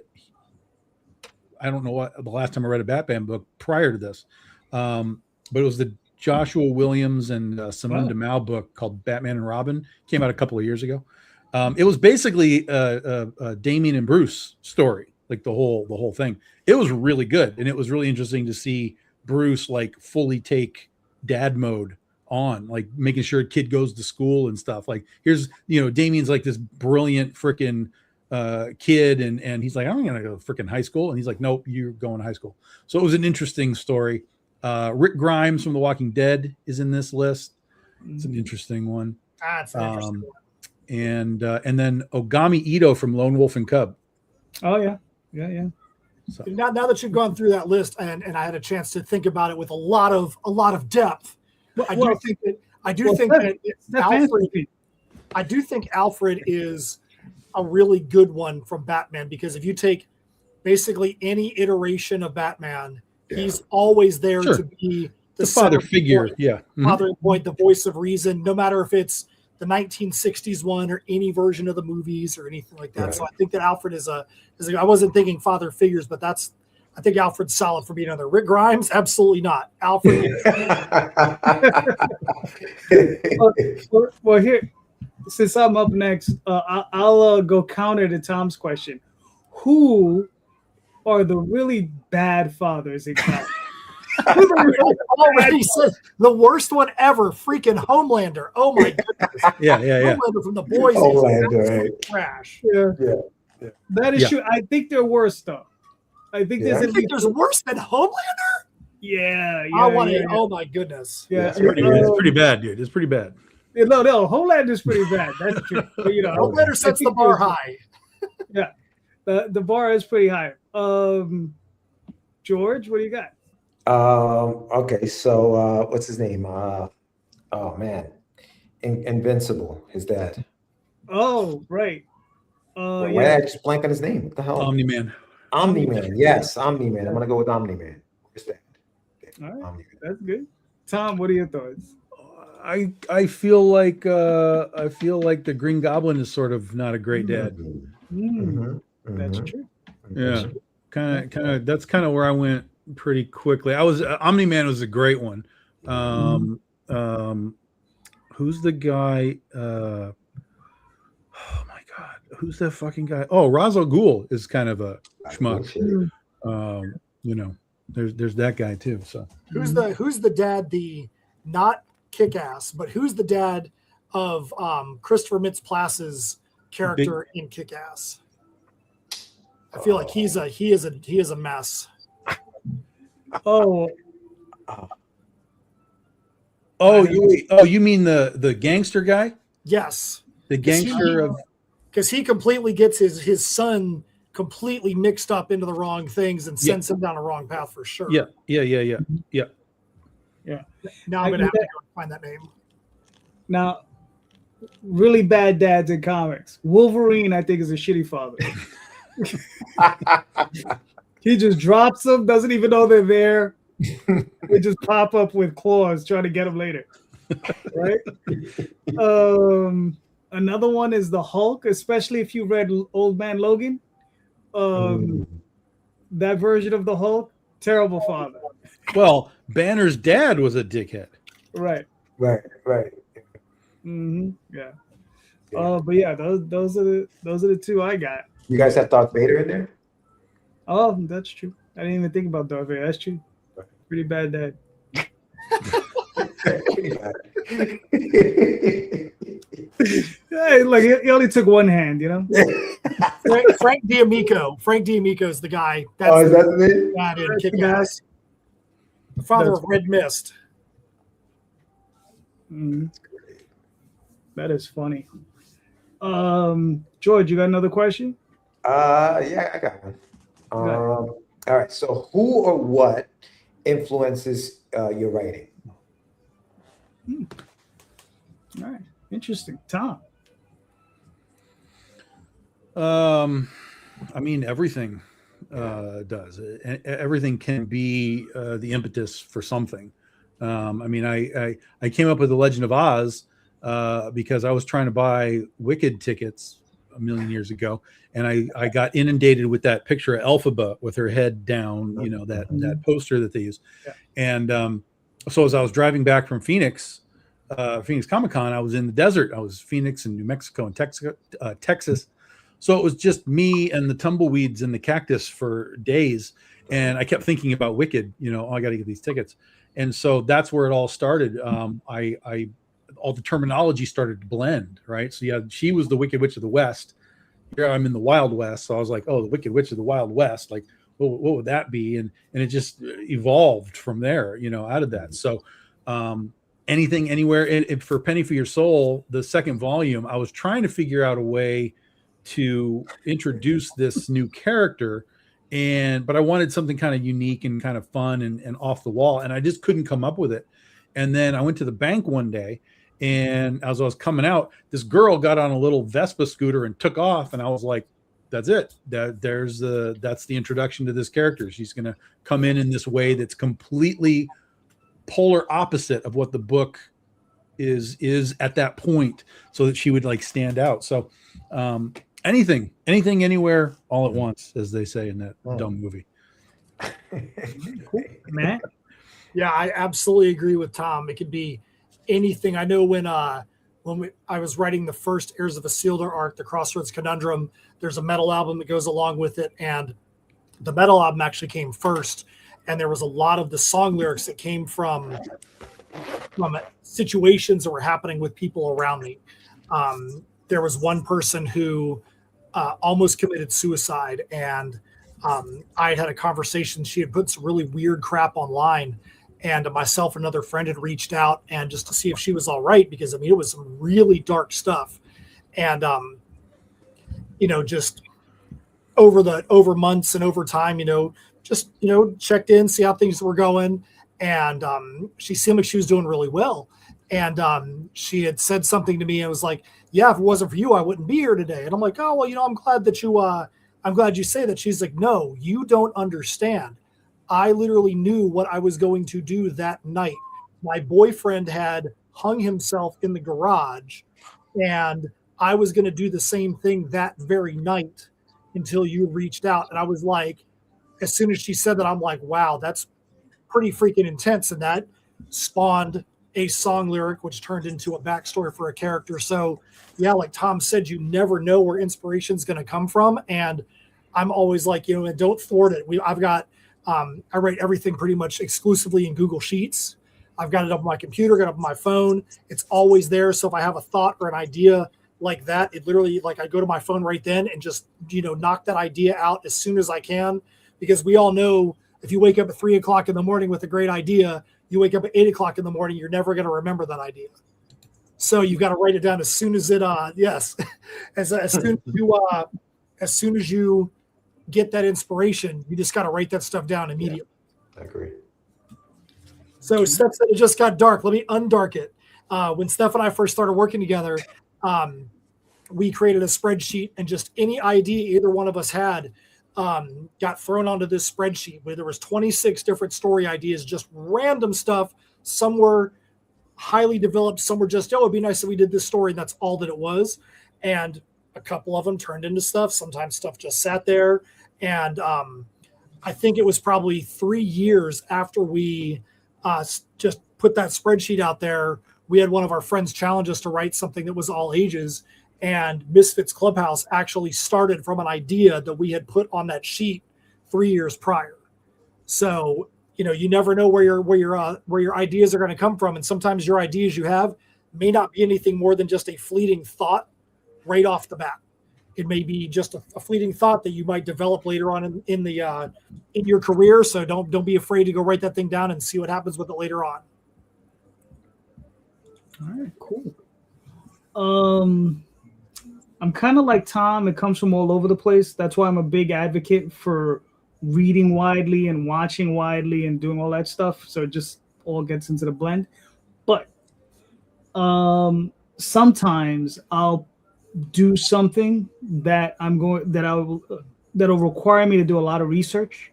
I don't know what the last time I read a Batman book prior to this, but it was the Joshua Williams and Simone DeMau book called Batman and Robin. Came out a couple of years ago. It was basically a Damian and Bruce story, like the whole thing. It was really good, and it was really interesting to see Bruce like fully take dad mode on, like making sure a kid goes to school and stuff. Like here's Damian's like this brilliant freaking kid, and he's like, I'm gonna go to freaking high school, and he's like, nope, you're going to high school. So it was an interesting story. Rick Grimes from The Walking Dead is in this list. It's an interesting one. That's an interesting one. And then Ogami Ito from Lone Wolf and Cub. Oh yeah. So. Now that you've gone through that list, and I had a chance to think about it with a lot of depth, I do think Alfred is a really good one from Batman, because if you take basically any iteration of Batman, he's always there to be the father figure, father point, the voice of reason, no matter if it's the 1960s one or any version of the movies or anything like that. Right. So I think that Alfred is I wasn't thinking father figures, but I think Alfred's solid for being another. Rick Grimes, absolutely not. Alfred. well, here, since I'm up next, I'll go counter to Tom's question. Who are the really bad fathers exactly? Already said the worst one ever, freaking Homelander. Oh my goodness. Yeah. Homelander from The Boys is trash. Yeah. That is true. I think they're worse though. I think there's worse than Homelander? Yeah. Oh my goodness. Yeah. It's pretty bad, dude. It's pretty bad. No, Homelander's pretty bad. That's true. But, Homelander sets the bar high. Yeah. The bar is pretty high. George, what do you got? Okay, so what's his name? Oh man, Invincible, his dad. Oh right. Why did I just blank on his name? What the hell? Omni-Man. Omni-Man. Yes, Omni-Man. I'm gonna go with Omni-Man. Where's that? Okay. All right, Omni-Man. That's good. Tom, what are your thoughts? I feel like the Green Goblin is sort of not a great dad. That's true. Yeah, kind of. That's kind of where I went pretty quickly. Omni-Man was a great one. Who's the guy? Oh my God, who's that fucking guy? Oh, Ra's al Ghul is kind of a schmuck. There's that guy too. So who's the dad? The not Kick-Ass, but who's the dad of Christopher Mintz-Plass's character in Kick-Ass. I feel like he is a mess. Oh, you mean the gangster guy? Yes. The gangster of, because he completely gets his son completely mixed up into the wrong things and sends him down a wrong path for sure. Yeah. Now I'm gonna have to go find that name. now, really bad dads in comics. Wolverine, I think, is a shitty father. He just drops them, doesn't even know they're there. They just pop up with claws trying to get them later. Right? Another one is the Hulk, especially if you read Old Man Logan. That version of the Hulk, terrible father. well, Banner's dad was a dickhead. Right. Right. Mm-hmm. Yeah. But yeah, those are the two I got. You guys have Darth Vader in there? Oh, that's true. I didn't even think about Darth Vader. That's true. Pretty bad dad. Hey, look, he only took one hand, you know. Frank D'Amico. Frank D'Amico is the guy. Is that the name? That in Kick-Ass. The father of Red Mist. That is funny. George, you got another question? Yeah, I got one. All right. So, who or what influences your writing? All right, interesting. Tom. I mean, everything does. Everything can be the impetus for something. I mean, I came up with the Legend of Oz because I was trying to buy Wicked tickets a million years ago, and I got inundated with that picture of Elphaba with her head down, you know, that poster that they use. Yeah. And so as I was driving back from Phoenix Comic-Con, I was in the desert. I was Phoenix and New Mexico and Texas. So it was just me and the tumbleweeds and the cactus for days. And I kept thinking about Wicked, you know, I got to get these tickets. And so that's where it all started. All the terminology started to blend, right? So yeah, she was the Wicked Witch of the West. Here I'm in the Wild West. So I was like, oh, the Wicked Witch of the Wild West. Like, what would that be? And it just evolved from there, you know, out of that. So anything, anywhere. For Penny for Your Soul, the second volume, I was trying to figure out a way to introduce this new character, but I wanted something kind of unique and kind of fun and off the wall, and I just couldn't come up with it. And then I went to the bank one day, and as I was coming out, this girl got on a little Vespa scooter and took off, and I was like, that's it. That's the introduction to this character. She's going to come in this way that's completely polar opposite of what the book is at that point, so that she would like stand out. So anything, anywhere, all at once, as they say in that dumb movie. Cool. Matt? Yeah, I absolutely agree with Tom. It could be anything. I know when I was writing the first Heirs of Isildur arc, the Crossroads Conundrum, there's a metal album that goes along with it, and the metal album actually came first, and there was a lot of the song lyrics that came from situations that were happening with people around me. There was one person who almost committed suicide, and I had a conversation. She had put some really weird crap online, and myself and another friend had reached out and just to see if she was all right, because I mean, it was some really dark stuff. And just over months and over time, just checked in, see how things were going. And she seemed like she was doing really well. And she had said something to me and was like, yeah, if it wasn't for you, I wouldn't be here today. And I'm like, oh, well, I'm glad that I'm glad you say that. She's like, no, you don't understand. I literally knew what I was going to do that night. My boyfriend had hung himself in the garage, and I was going to do the same thing that very night until you reached out. And I was like, as soon as she said that, I'm like, wow, that's pretty freaking intense. And that spawned a song lyric, which turned into a backstory for a character. So yeah, like Tom said, you never know where inspiration is going to come from. And I'm always like, and don't thwart it. I write everything pretty much exclusively in Google Sheets. I've got it up on my computer, got it up on my phone. It's always there. So if I have a thought or an idea like that, it literally, like, I go to my phone right then and just, knock that idea out as soon as I can. Because we all know if you wake up at 3 o'clock in the morning with a great idea, you wake up at 8 o'clock in the morning, you're never going to remember that idea. So you've got to write it down as soon as it, yes, as soon as you get that inspiration, you just got to write that stuff down immediately. I agree. So Steph said it just got dark. Let me undark it. When Steph and I first started working together, we created a spreadsheet, and just any idea either one of us had got thrown onto this spreadsheet where there was 26 different story ideas, just random stuff. Some were highly developed. Some were just, it'd be nice if we did this story, and that's all that it was. And a couple of them turned into stuff. Sometimes stuff just sat there. And I think it was probably 3 years after we just put that spreadsheet out there, we had one of our friends challenge us to write something that was all ages. And Misfits Clubhouse actually started from an idea that we had put on that sheet 3 years prior. So, you never know where your ideas are going to come from. And sometimes your ideas you have may not be anything more than just a fleeting thought right off the bat. It may be just a fleeting thought that you might develop later on in your career. So don't be afraid to go write that thing down and see what happens with it later on. All right, cool. I'm kind of like Tom. It comes from all over the place. That's why I'm a big advocate for reading widely and watching widely and doing all that stuff. So it just all gets into the blend. But sometimes I'll do something that'll require me to do a lot of research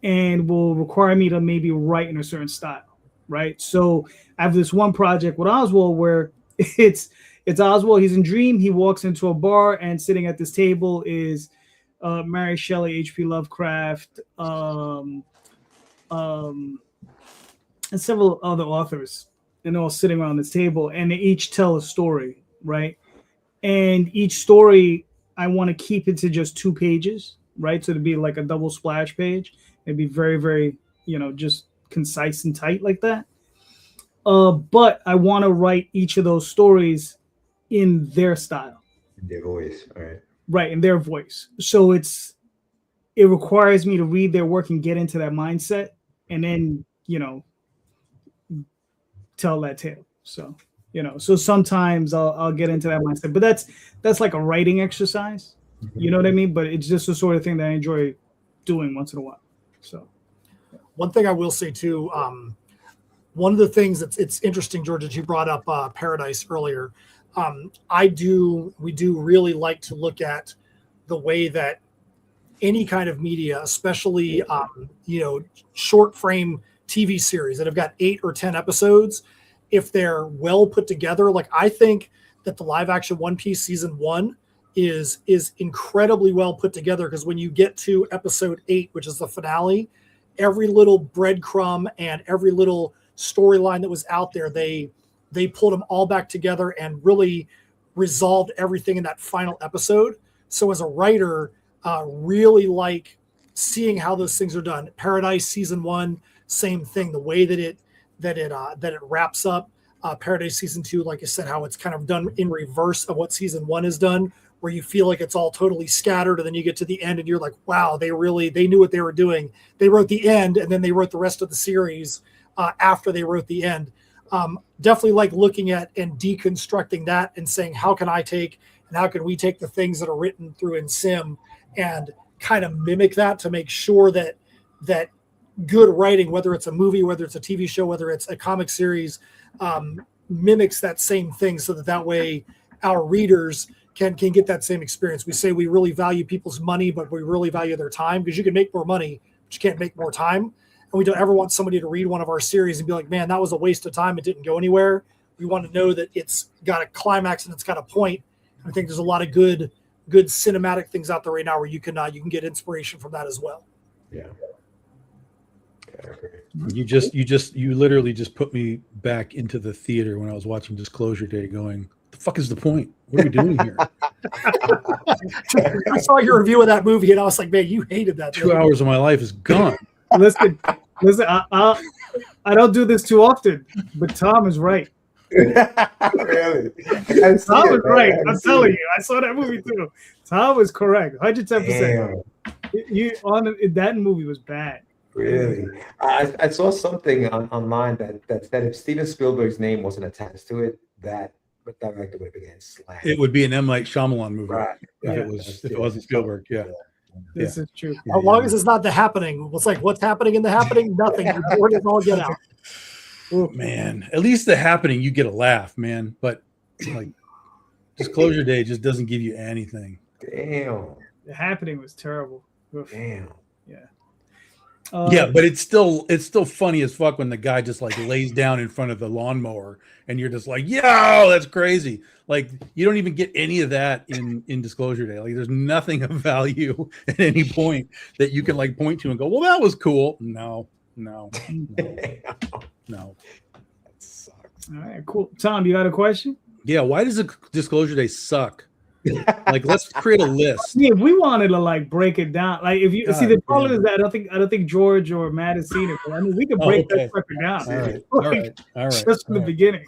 and will require me to maybe write in a certain style, right? So I have this one project with Oswald where it's Oswald. He's in Dream. He walks into a bar, and sitting at this table is Mary Shelley, H.P. Lovecraft, and several other authors, and all sitting around this table, and they each tell a story, right? And each story, I want to keep it to just 2 pages, right? So to be like a double splash page. It'd be very, very, just concise and tight like that. But I want to write each of those stories in their style. In their voice, all right. Right, in their voice. So it requires me to read their work and get into that mindset, and then, tell that tale. So, so sometimes I'll get into that mindset, but that's like a writing exercise. You know what I mean? But it's just the sort of thing that I enjoy doing once in a while. So one thing I will say too, one of the things it's interesting, George, that you brought up Paradise earlier. We do really like to look at the way that any kind of media, especially short frame TV series that have got 8 or 10 episodes, if they're well put together, like I think that the live action One Piece season 1 is incredibly well put together, because when you get to episode 8, which is the finale, every little breadcrumb and every little storyline that was out there, they pulled them all back together and really resolved everything in that final episode. So as a writer, really like seeing how those things are done. Paradise season 1, same thing. The way that it wraps up. Paradise season 2, like I said, how it's kind of done in reverse of what season 1 is done, where you feel like it's all totally scattered, and then you get to the end and you're like, wow, they knew what they were doing. They wrote the end, and then they wrote the rest of the series after they wrote the end. Definitely like looking at and deconstructing that and saying, how can we take the things that are written through in Sim and kind of mimic that to make sure that good writing, whether it's a movie, whether it's a TV show, whether it's a comic series, mimics that same thing, so that way our readers can get that same experience. We say we really value people's money, but we really value their time, because you can make more money, but you can't make more time. And we don't ever want somebody to read one of our series and be like, man, that was a waste of time. It didn't go anywhere. We want to know that it's got a climax and it's got a point. I think there's a lot of good cinematic things out there right now where you can get inspiration from that as well. Yeah. You literally just put me back into the theater when I was watching Disclosure Day, going, the fuck is the point? What are we doing here? I saw your review of that movie and I was like, man, you hated that. 2 hours of my life is gone. listen. I don't do this too often, but Tom is right. Really? Tom is right. I'm telling you, I saw that movie too. Tom was correct, 110%. That movie was bad. Really? I saw something online that said if Steven Spielberg's name wasn't attached to it, that director would have been slammed. It would be an M. Night Shyamalan movie. Right. If it wasn't Spielberg. Yeah. This is true. As long as it's not The Happening. It's like, what's happening in The Happening? Nothing. You're bored as all get out. Oh, man, at least The Happening, you get a laugh, man. But like Disclosure Day just doesn't give you anything. Damn. The Happening was terrible. Oof. Damn. Yeah. Yeah, but it's still funny as fuck when the guy just like lays down in front of the lawnmower and you're just like, yo, that's crazy. Like you don't even get any of that in Disclosure Day. Like there's nothing of value at any point that you can like point to and go, well, that was cool. No. That sucks. All right, cool. Tom, you got a question? Yeah, why does Disclosure Day suck? Like let's create a list. Yeah, if we wanted to like break it down, like if you see the problem is that I don't think George or Matt has seen it, but I mean we could break that sucker down. All right. Just from the beginning.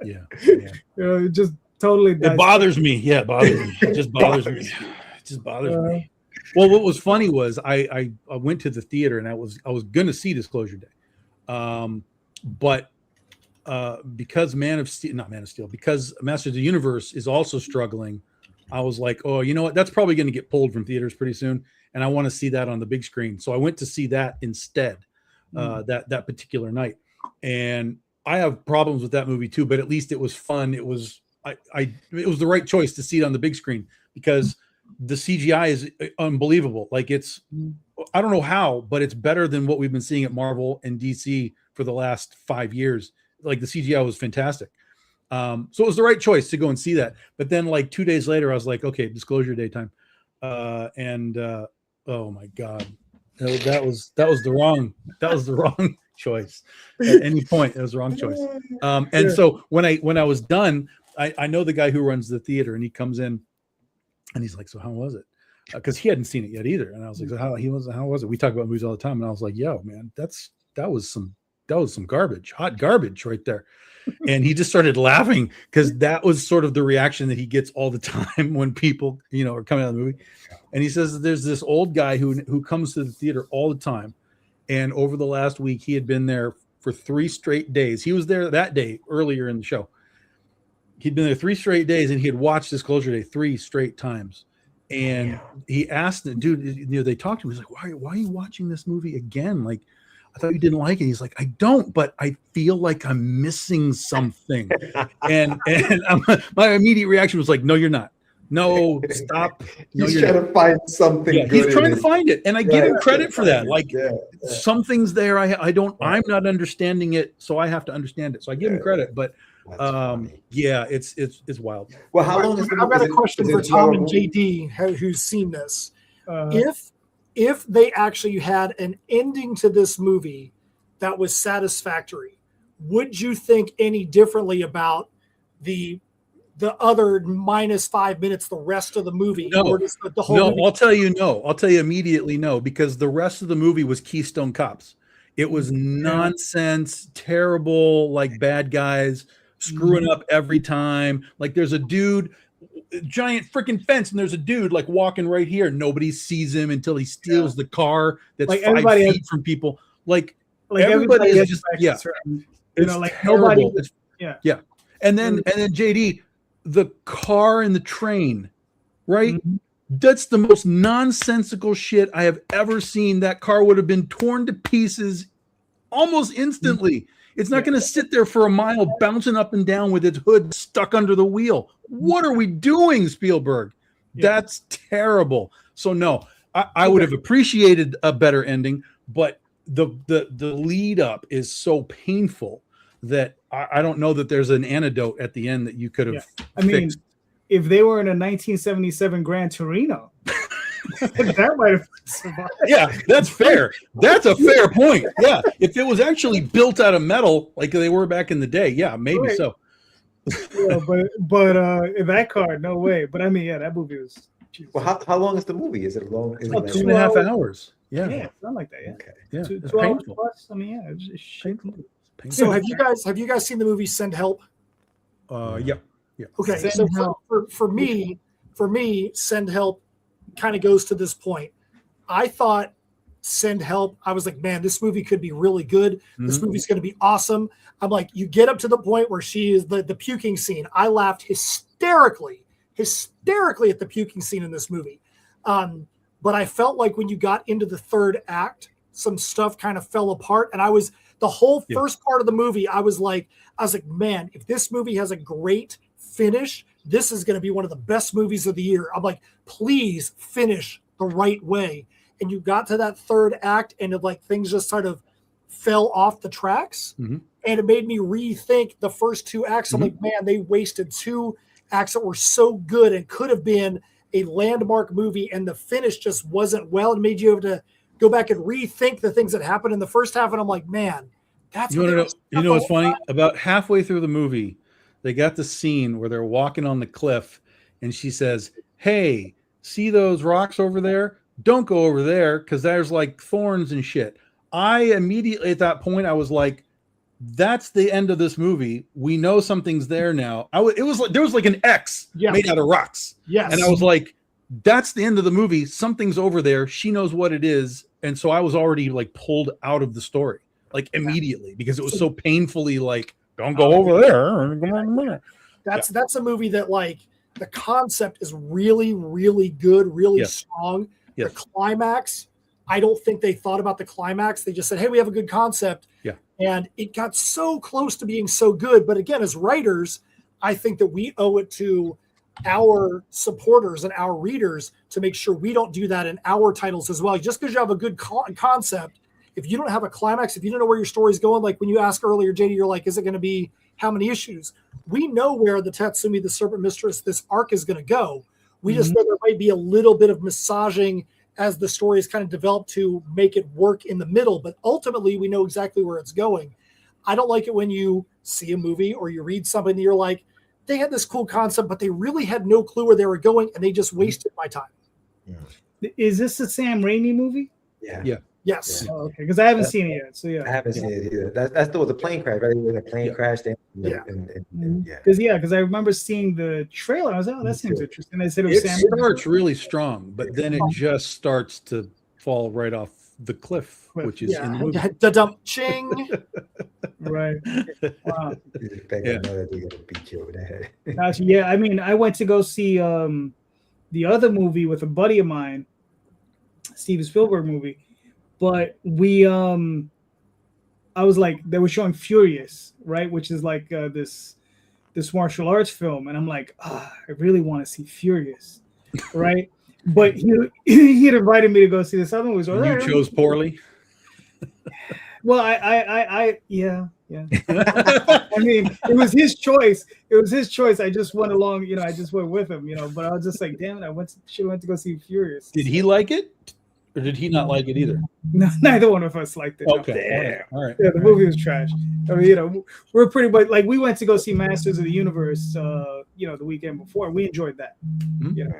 Yeah. It just totally It bothers me. Yeah, it bothers me. It just bothers me. It just bothers me. Well, what was funny was I went to the theater and I was gonna see Disclosure Day. But because because Masters of the Universe is also struggling, I was like, oh, you know what? That's probably going to get pulled from theaters pretty soon, and I want to see that on the big screen. So I went to see that instead that particular night. And I have problems with that movie too, but at least it was fun. It was it was the right choice to see it on the big screen because the CGI is unbelievable. Like I don't know how, but it's better than what we've been seeing at Marvel and DC for the last 5 years. Like the CGI was fantastic. So it was the right choice to go and see that. But then like 2 days later, I was like, okay, Disclosure Day time. Oh my God, that was the wrong choice. At any point, it was the wrong choice. So when I was done, I know the guy who runs the theater, and he comes in, and he's like, "So how was it?" Because he hadn't seen it yet either. And I was like, "So how was it?" We talk about movies all the time, and I was like, "Yo, man, that was some garbage, hot garbage right there." And he just started laughing because that was sort of the reaction that he gets all the time when people, are coming out of the movie. And he says that there's this old guy who comes to the theater all the time. And over the last week, he had been there for 3 straight days. He was there that day earlier in the show. He'd been there 3 straight days and he had watched Disclosure Day 3 straight times. And he asked the dude, they talked to him. He's like, why are you watching this movie again? Like, I thought you didn't like it. He's like, I don't, but I feel like I'm missing something. and my immediate reaction was like, no, you're not. No, stop. No, He's trying to find something. Yeah, he's trying to find it. And I give him credit for that. Like something's there. I'm not understanding it. So I have to understand it. So I give him credit, but it's wild. Well, how long is the I've got a question for Tom and JD who's seen this. If they actually had an ending to this movie that was satisfactory, would you think any differently about the other minus 5 minutes, the rest of the movie? No, or just the whole movie? I'll tell you no. I'll tell you immediately no, because the rest of the movie was Keystone Cops. It was nonsense, terrible, like bad guys screwing up every time. Like there's a dude, giant freaking fence, and there's a dude like walking right here. Nobody sees him until he steals the car that's like 5 feet from people. Like everybody is just it's like terrible. And then JD, the car and the train, right? Mm-hmm. That's the most nonsensical shit I have ever seen. That car would have been torn to pieces almost instantly. It's not going to sit there for a mile bouncing up and down with its hood stuck under the wheel. What are we doing, Spielberg? That's terrible. So no, I would have appreciated a better ending, but the lead up is so painful that I don't know that there's an antidote at the end that you could have fixed. If they were in a 1977 Gran Torino, that might have survived. Yeah, that's fair. That's a fair point. Yeah, if it was actually built out of metal like they were back in the day, maybe so. But in that car, no way. But I mean, that movie was. Well, how long is the movie? Is it long? Is it 2.5 hours? Yeah. Yeah, something like that. Yeah. Okay. Yeah. Two, It's 2 hours painful. plus. I mean, yeah, it's shit. Painful. So have you guys seen the movie Send Help? Yeah. Okay, Send so Help. for me, Send Help kind of goes to this point. I thought Send Help, I was like, man, this movie could be really good. This movie's going to be awesome. I'm like, you get up to the point where she is the puking scene. I laughed hysterically at the puking scene in this movie. But I felt like when you got into the third act, some stuff kind of fell apart. And the whole first part of the movie, I was like, man, if this movie has a great finish, this is going to be one of the best movies of the year. I'm like, please finish the right way. And you got to that third act and things just sort of fell off the tracks. And it made me rethink the first two acts. I'm like, man, they wasted 2 acts that were so good and could have been a landmark movie. And the finish just wasn't well. It made you have to go back and rethink the things that happened in the first half. And I'm like, man, that's you know what's funny? About halfway through the movie, they got the scene where they're walking on the cliff and she says, hey, see those rocks over there? Don't go over there because there's like thorns and shit. I immediately at that point, I was like, that's the end of this movie. We know something's there now. It was like there was like an X made out of rocks. Yes. And I was like, that's the end of the movie. Something's over there. She knows what it is. And so I was already like pulled out of the story, like immediately, because it was so painfully like, don't go over there. That's a movie that like the concept is really, really good, really strong. The climax, I don't think they thought about the climax. They just said, hey, we have a good concept. Yeah. And it got so close to being so good. But again, as writers, I think that we owe it to our supporters and our readers to make sure we don't do that in our titles as well. Just because you have a good concept, if you don't have a climax, if you don't know where your story's going, like when you asked earlier, JD, you're like, is it going to be how many issues? We know where the Tatsumi, the Serpent Mistress, this arc is going to go. We just know there might be a little bit of massaging as the story is kind of developed to make it work in the middle, but ultimately we know exactly where it's going. I don't like it when you see a movie or you read something and you're like, they had this cool concept, but they really had no clue where they were going and they just wasted my time. Is this a Sam Raimi movie? Yeah. Yes. Oh, okay, because I haven't seen it yet. So I haven't seen it either. That's the plane crash, right? Where the plane crashed. Because I remember seeing the trailer. I was like, oh, that seems interesting. I said it was It Sam. starts really strong, but then it just starts to fall right off the cliff, which is in the movie. The dump ching. Right. Wow. Yeah. Actually, yeah. I mean, I went to go see the other movie with a buddy of mine, Steven Spielberg movie. But I was like, they were showing Furious, right? Which is like this martial arts film. And I'm like, I really want to see Furious, right? But he had invited me to go see this other movie. So You chose poorly. Well, yeah. I mean, it was his choice. I just went along, I just went with him, but I was just like, damn it, should have went to go see Furious. Did he like it? Or did he not like it either? No, neither one of us liked it. Okay. All right. Yeah, the movie was trash. I mean, we're pretty, but like we went to go see Masters of the Universe, the weekend before. We enjoyed that.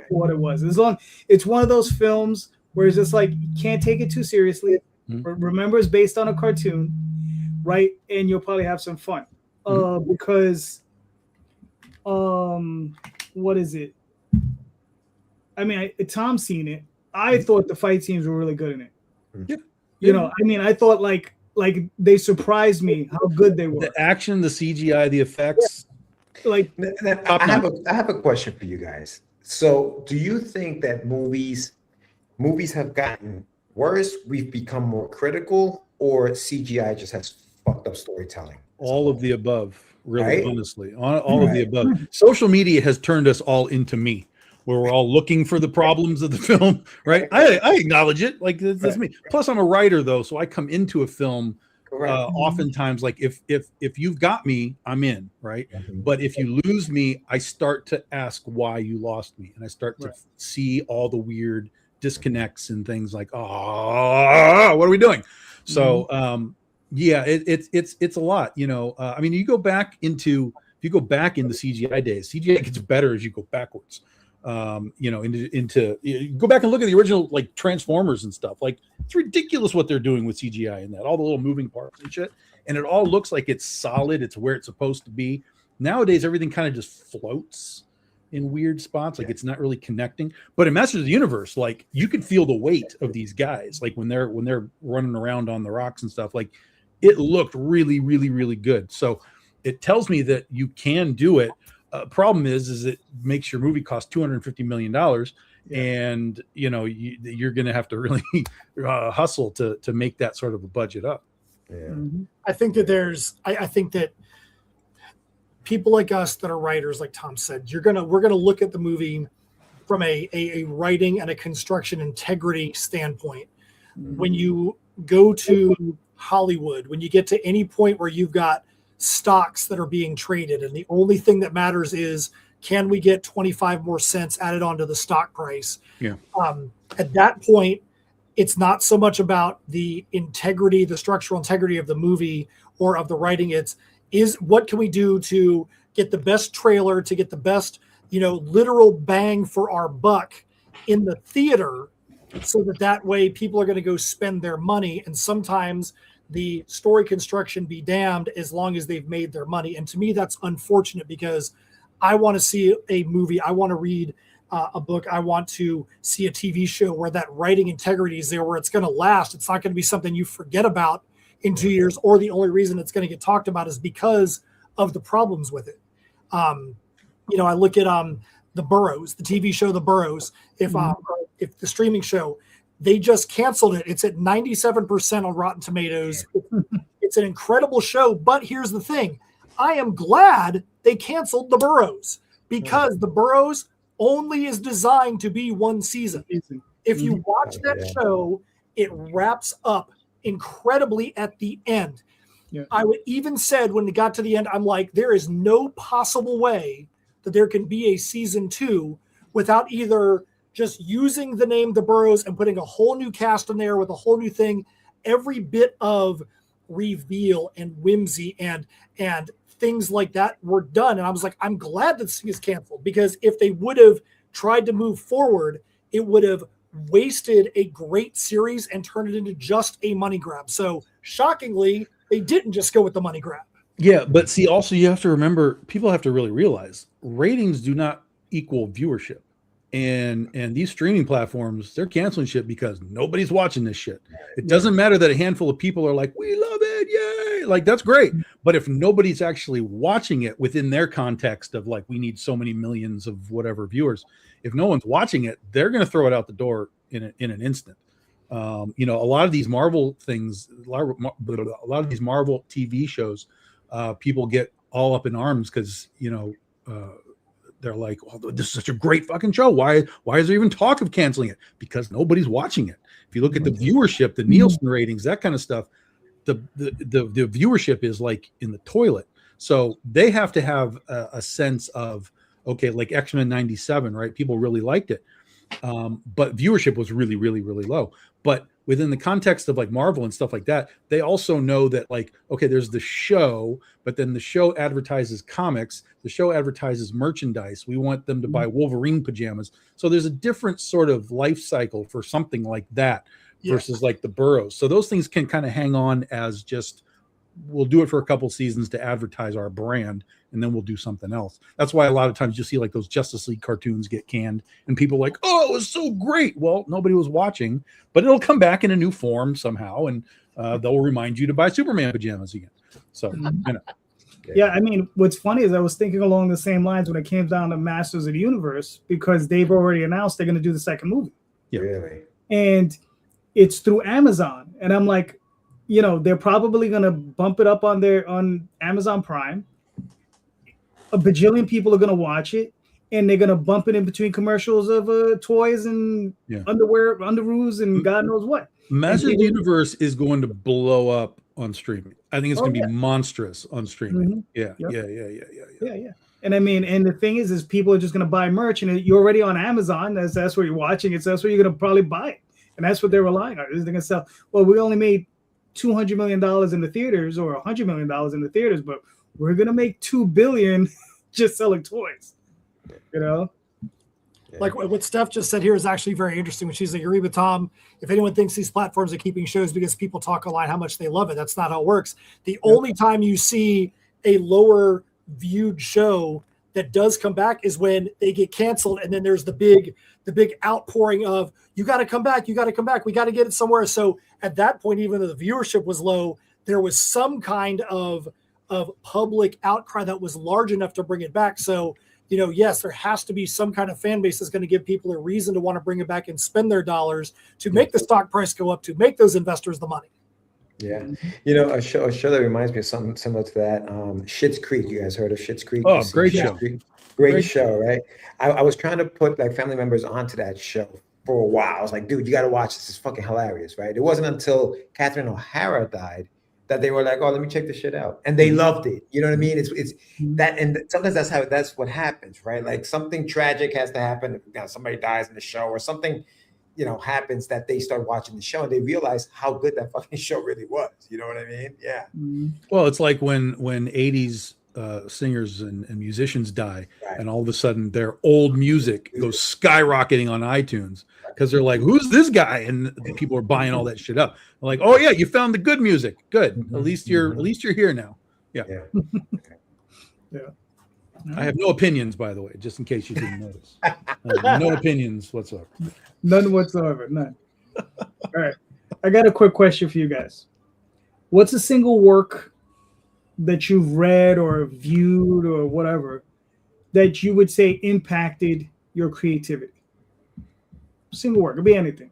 For what it was. It's one of those films where it's just like you can't take it too seriously. Remember, it's based on a cartoon, right? And you'll probably have some fun because, what is it? I mean, Tom's seen it. I thought the fight scenes were really good in it. Yeah. I mean, I thought like they surprised me how good they were. The action, the CGI, the effects. Like, I have a question for you guys. So, do you think that movies have gotten worse? We've become more critical, or CGI just has fucked up storytelling? All of the above, really, right? Honestly, all of the above. Social media has turned us all into me, where we're all looking for the problems of the film, right? I acknowledge it, like that's me. Plus, I'm a writer though, so I come into a film oftentimes like if you've got me, I'm in, right? But if you lose me, I start to ask why you lost me, and I start to see all the weird disconnects and things like, what are we doing? So it's a lot, I mean, you go back into CGI days, CGI gets better as you go backwards. Into you go back and look at the original like Transformers and stuff. Like It's ridiculous what they're doing with CGI in that, all the little moving parts and shit. And it all looks like it's solid. It's where it's supposed to be. Nowadays, everything kind of just floats in weird spots. Like it's not really connecting. But in Masters of the Universe, like you could feel the weight of these guys. Like when they're running around on the rocks and stuff, like it looked really, really, really good. So it tells me that you can do it. Problem is it makes your movie cost $250 million. And you're going to have to really hustle to make that sort of a budget up. I think that I think that people like us that are writers, like Tom said, we're gonna look at the movie from a writing and a construction integrity standpoint. When you go to Hollywood, when you get to any point where you've got stocks that are being traded, and the only thing that matters is, can we get 25 more cents added onto the stock price? Yeah. At that point, it's not so much about the integrity, the structural integrity of the movie or of the writing. Is what can we do to get the best trailer, to get the best, literal bang for our buck in the theater, so that way people are going to go spend their money. And sometimes the story construction be damned as long as they've made their money. And to me, that's unfortunate, because I want to see a movie. I want to read a book. I want to see a TV show where that writing integrity is there, where it's going to last. It's not going to be something you forget about in 2 years, or the only reason it's going to get talked about is because of the problems with it. I look at The Burrows, the TV show The Burrows. If the streaming show, they just canceled it. It's at 97% on Rotten Tomatoes. It's an incredible show, but here's the thing. I am glad they canceled The Burrows, because The Burrows only is designed to be one season. If you watch that show, it wraps up incredibly at the end. I would even said when it got to the end, I'm like, there is no possible way that there can be a season 2 without either just using the name The Burrows and putting a whole new cast in there with a whole new thing. Every bit of reveal and whimsy and things like that were done. And I was like, I'm glad that this thing is canceled, because if they would have tried to move forward, it would have wasted a great series and turned it into just a money grab. So shockingly, they didn't just go with the money grab. Yeah, but see, also you have to remember, people have to really realize ratings do not equal viewership. And these streaming platforms, they're canceling shit because nobody's watching this shit. It doesn't matter that a handful of people are like, we love it, yay! Like, that's great. But if nobody's actually watching it within their context of like, we need so many millions of whatever viewers, if no one's watching it, they're going to throw it out the door in an instant. A lot of these Marvel things, a lot of these Marvel TV shows, people get all up in arms because, they're like, oh, this is such a great fucking show. Why is there even talk of canceling it? Because nobody's watching it. If you look at the viewership, the Nielsen ratings, that kind of stuff, the viewership is like in the toilet. So they have to have a sense of, okay, like X-Men 97, right? People really liked it. But viewership was really, really, really low. But within the context of like Marvel and stuff like that, they also know that like, okay, there's the show, but then the show advertises comics, the show advertises merchandise. We want them to buy Wolverine pajamas. So there's a different sort of life cycle for something like that versus like the Burrows. So those things can kind of hang on as just, we'll do it for a couple seasons to advertise our brand, and then we'll do something else. That's why a lot of times you see like those Justice League cartoons get canned and people are like, oh, it was so great. Well, nobody was watching, but it'll come back in a new form somehow, and they'll remind you to buy Superman pajamas again. So, Yeah, I mean, what's funny is I was thinking along the same lines when it came down to Masters of the Universe, because they've already announced they're going to do the second movie. Yeah. Really? And it's through Amazon. And I'm like, they're probably going to bump it up on Amazon Prime. A bajillion people are going to watch it, and they're going to bump it in between commercials of toys and underwear, underoos, and God knows what. Masters of the Universe is going to blow up on streaming. I think it's going to be monstrous on streaming. Yeah. And I mean, and the thing is people are just going to buy merch, and you're already on Amazon. That's where you're watching it. So that's where you're going to probably buy it. And that's what they're relying on. They're going to sell. Well, we only made $200 million in the theaters, or $100 million in the theaters, but we're going to make $2 billion just selling toys, Like what Steph just said here is actually very interesting. When she's like, agree with Tom. If anyone thinks these platforms are keeping shows because people talk online how much they love it, that's not how it works. The only time you see a lower viewed show that does come back is when they get canceled, and then there's the big outpouring of you got to come back, we got to get it somewhere. So at that point, even though the viewership was low, there was some kind of public outcry that was large enough to bring it back. So, yes, there has to be some kind of fan base that's going to give people a reason to want to bring it back and spend their dollars to make the stock price go up, to make those investors the money. Yeah. A show that reminds me of something similar to that. Schitt's Creek. You guys heard of Schitt's Creek? Oh, great show. Great show, right? I was trying to put like family members onto that show for a while. I was like, dude, you got to watch this. It's fucking hilarious, right? It wasn't until Catherine O'Hara died that they were like, oh, let me check this shit out. And they loved it. You know what I mean? It's that, and sometimes that's what happens, right? Like something tragic has to happen. Somebody dies in the show or something, happens that they start watching the show and they realize how good that fucking show really was. You know what I mean? Yeah. Well, it's like when 80s singers and musicians die, right, and all of a sudden their old music goes skyrocketing on iTunes because they're like, who's this guy? And people are buying all that shit up. They're like, oh yeah, you found the good music. Good. At least you're here now. Yeah. Yeah. I have no opinions, by the way, just in case you didn't notice. No opinions whatsoever. None whatsoever. None. All right. I got a quick question for you guys. What's a single work that you've read or viewed or whatever that you would say impacted your creativity? Single work. It could be anything.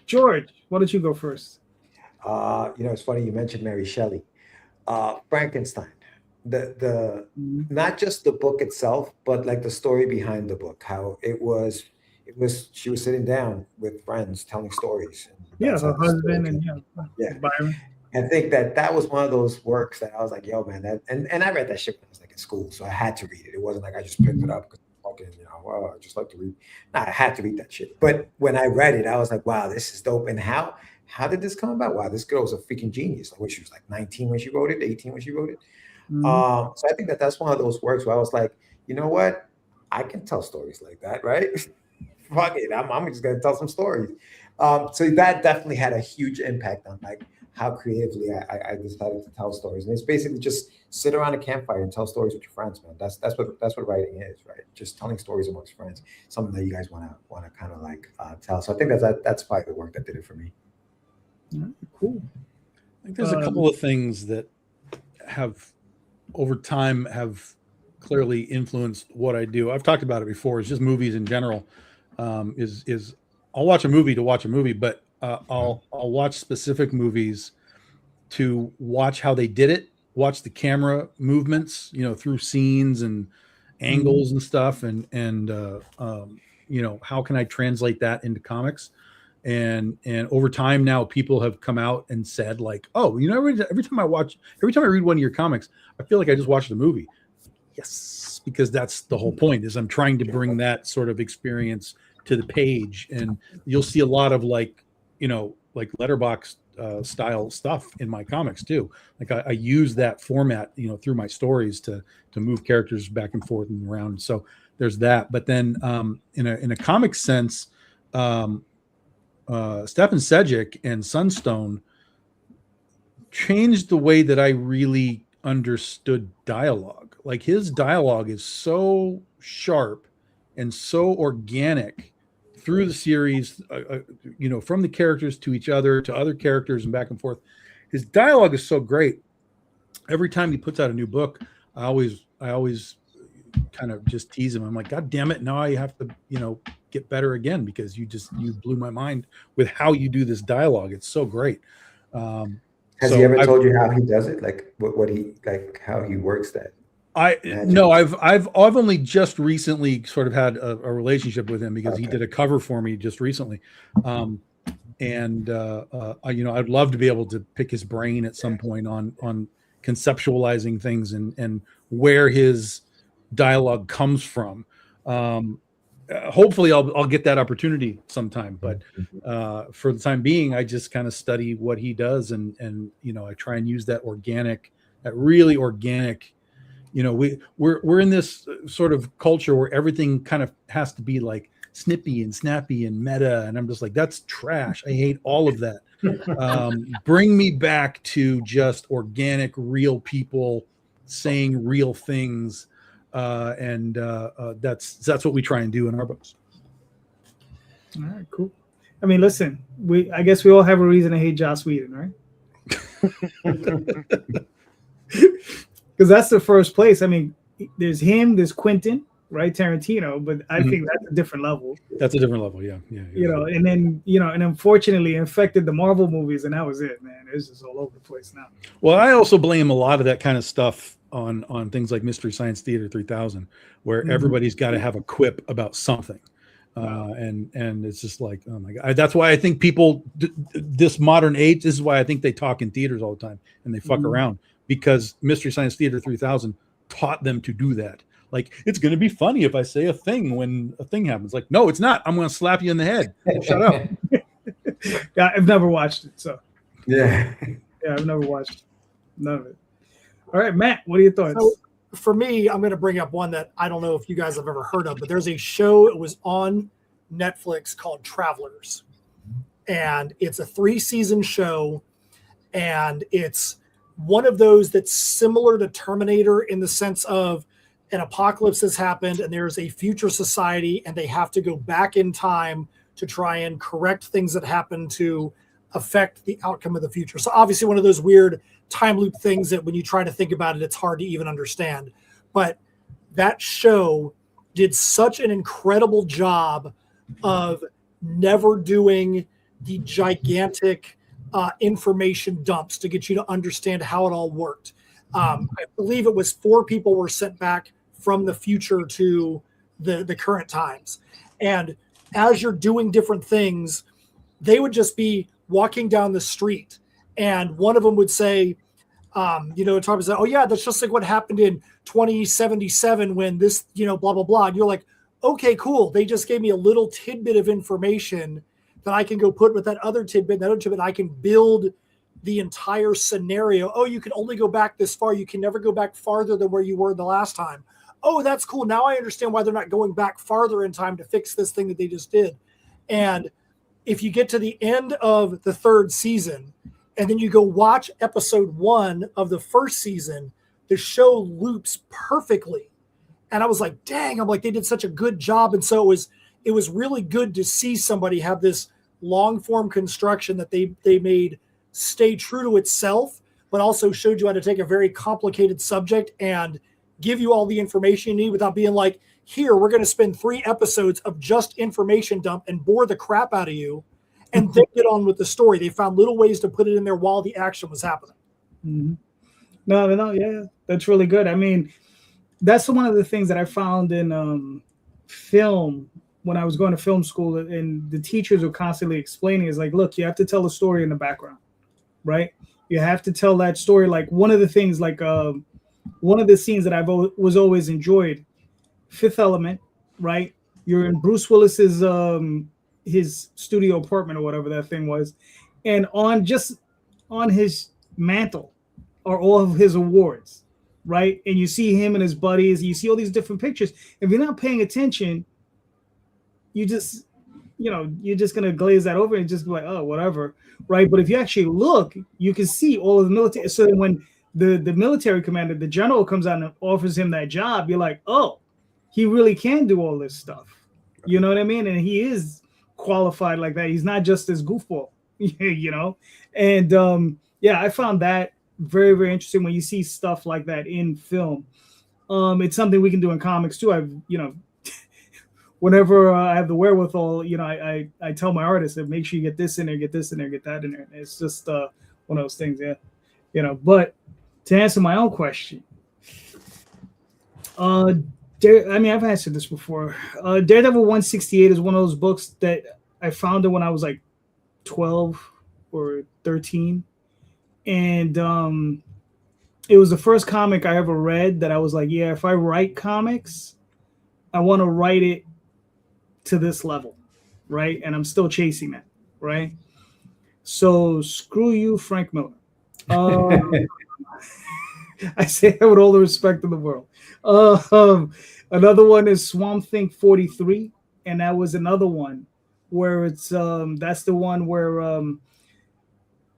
George, why don't you go first? It's funny you mentioned Mary Shelley. Frankenstein, the not just the book itself, but like the story behind the book, how she was sitting down with friends telling stories. Yeah, her husband and Byron. I think that was one of those works that I was like, yo, man, and I read that shit when I was like in school, so I had to read it. It wasn't like I just picked it up because I just like to read. No, I had to read that shit. But when I read it, I was like, wow, this is dope. And how did this come about? Wow, this girl was a freaking genius. Like, she was like 19 when she wrote it, 18 when she wrote it. So I think that's one of those works where I was like, you know what? I can tell stories like that, right? Fuck it, I'm just gonna tell some stories. So that definitely had a huge impact on like how creatively I decided to tell stories. And it's basically just sit around a campfire and tell stories with your friends, man. That's what writing is, right? Just telling stories amongst friends, something that you guys want to kind of like tell. So I think that's probably the work that did it for me. Cool. I think there's a couple of things that have over time have clearly influenced what I do. I've talked about it before. It's just movies in general. Is I'll watch a movie to watch a movie, but I'll watch specific movies to watch how they did it, watch the camera movements, through scenes and angles and stuff, and how can I translate that into comics? And over time now, people have come out and said like, oh, every time I read one of your comics, I feel like I just watched a movie. Yes, because that's the whole point, is I'm trying to bring that sort of experience to the page. And you'll see a lot of like letterbox style stuff in my comics too. Like I use that format, through my stories to move characters back and forth and around. So there's that. But then in a comic sense, Stefan Sejic and Sunstone changed the way that I really understood dialogue. Like his dialogue is so sharp and so organic through the series, from the characters to each other, to other characters and back and forth. His dialogue is so great. Every time he puts out a new book, I always kind of just tease him. I'm like, God damn it. Now I have to, get better again, because you blew my mind with how you do this dialogue. It's so great. Has he ever told you how he does it? Like what he, like how he works that? No, I've only just recently sort of had a relationship with him, because he did a cover for me just recently. I'd love to be able to pick his brain at some point on conceptualizing things and where his dialogue comes from. Hopefully I'll get that opportunity sometime, but for the time being, I just kind of study what he does, and I try and use that really organic You know, we're in this sort of culture where everything kind of has to be like snippy and snappy and meta, and I'm just like, that's trash. I hate all of that. Bring me back to just organic, real people saying real things, and that's what we try and do in our books. All right, cool. I mean, listen, I guess we all have a reason to hate Joss Whedon, right? Because that's the first place. I mean, there's him, there's Quentin, right? Tarantino, but I think that's a different level. That's a different level, yeah. You know, and then, you know, and unfortunately infected the Marvel movies, and that was it, man. It's just all over the place now. Well, I also blame a lot of that kind of stuff on things like Mystery Science Theater 3000, where everybody's got to have a quip about something. And it's just like, oh my God. That's why I think people, this modern age, this is why I think they talk in theaters all the time and they fuck around, because Mystery Science Theater 3000 taught them to do that. Like, it's going to be funny if I say a thing when a thing happens. Like, no, it's not. I'm going to slap you in the head. Shut up. Yeah, I've never watched it. So, Yeah. yeah, I've never watched none of it. All right, Matt, what are your thoughts? So for me, I'm going to bring up one that I don't know if you guys have ever heard of, but there's a show. It was on Netflix called Travelers, and it's a 3-season show, and it's one of those that's similar to Terminator in the sense of an apocalypse has happened and there's a future society and they have to go back in time to try and correct things that happen to affect the outcome of the future. So obviously one of those weird time loop things that when you try to think about it, it's hard to even understand. But that show did such an incredible job of never doing the gigantic information dumps to get you to understand how it all worked. I believe it was 4 people were sent back from the future to the current times. And as you're doing different things, they would just be walking down the street. And one of them would say, talk about, oh yeah, that's just like what happened in 2077 when this, blah, blah, blah. And you're like, okay, cool. They just gave me a little tidbit of information that I can go put with that other tidbit, and I can build the entire scenario. Oh, you can only go back this far. You can never go back farther than where you were the last time. Oh, that's cool. Now I understand why they're not going back farther in time to fix this thing that they just did. And if you get to the end of the 3rd season and then you go watch episode 1 of the 1st season, the show loops perfectly. And I was like, dang, I'm like, they did such a good job. And so it was really good to see somebody have this long form construction that they made stay true to itself, but also showed you how to take a very complicated subject and give you all the information you need without being like, here, we're going to spend 3 episodes of just information dump and bore the crap out of you and then get on with the story. They found little ways to put it in there while the action was happening. Mm-hmm. No, yeah, that's really good. I mean, that's one of the things that I found in film when I was going to film school, and the teachers were constantly explaining is like, look, you have to tell a story in the background, right? You have to tell that story. Like one of the things, like one of the scenes that was always enjoyed, Fifth Element, right? You're in Bruce Willis's his studio apartment or whatever that thing was, and on his mantle are all of his awards, right? And you see him and his buddies, you see all these different pictures. If you're not paying attention, you're just gonna glaze that over and just be like, oh, whatever, right? But if you actually look, you can see all of the military. So when the military commander, the general, comes out and offers him that job, you're like, oh, he really can do all this stuff. You know what I mean? And he is qualified like that. He's not just this goofball, And I found that very, very interesting when you see stuff like that in film. It's something we can do in comics too. Whenever I have the wherewithal, I tell my artists that make sure you get this in there, get this in there, get that in there. It's just one of those things, yeah. But to answer my own question, I've answered this before. Daredevil 168 is one of those books that I found it when I was like 12 or 13. And it was the first comic I ever read that I was like, yeah, if I write comics, I want to write it to this level, right? And I'm still chasing that, right? So screw you, Frank Miller. I say that with all the respect in the world. Another one is Swamp Thing 43, and that was another one where it's that's the one where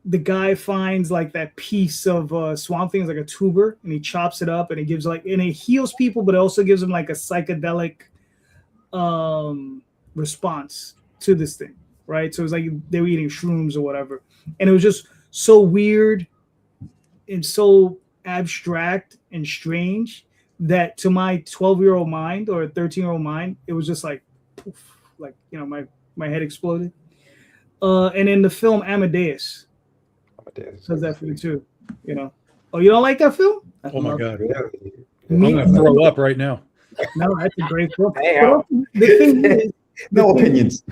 the guy finds like that piece of Swamp Thing, like a tuber, and he chops it up and it gives like, and it heals people, but it also gives them like a psychedelic response to this thing, right? So it's like they were eating shrooms or whatever, and it was just so weird and so abstract and strange that to my 12-year-old mind or 13-year-old mind, it was just like, poof, like, you know, my head exploded. And in the film Amadeus does that for you too, you know. Oh, you don't like that film? Oh my God. I'm Me, gonna throw up right now. no, that's a great film. Hey, But the thing is, No opinions.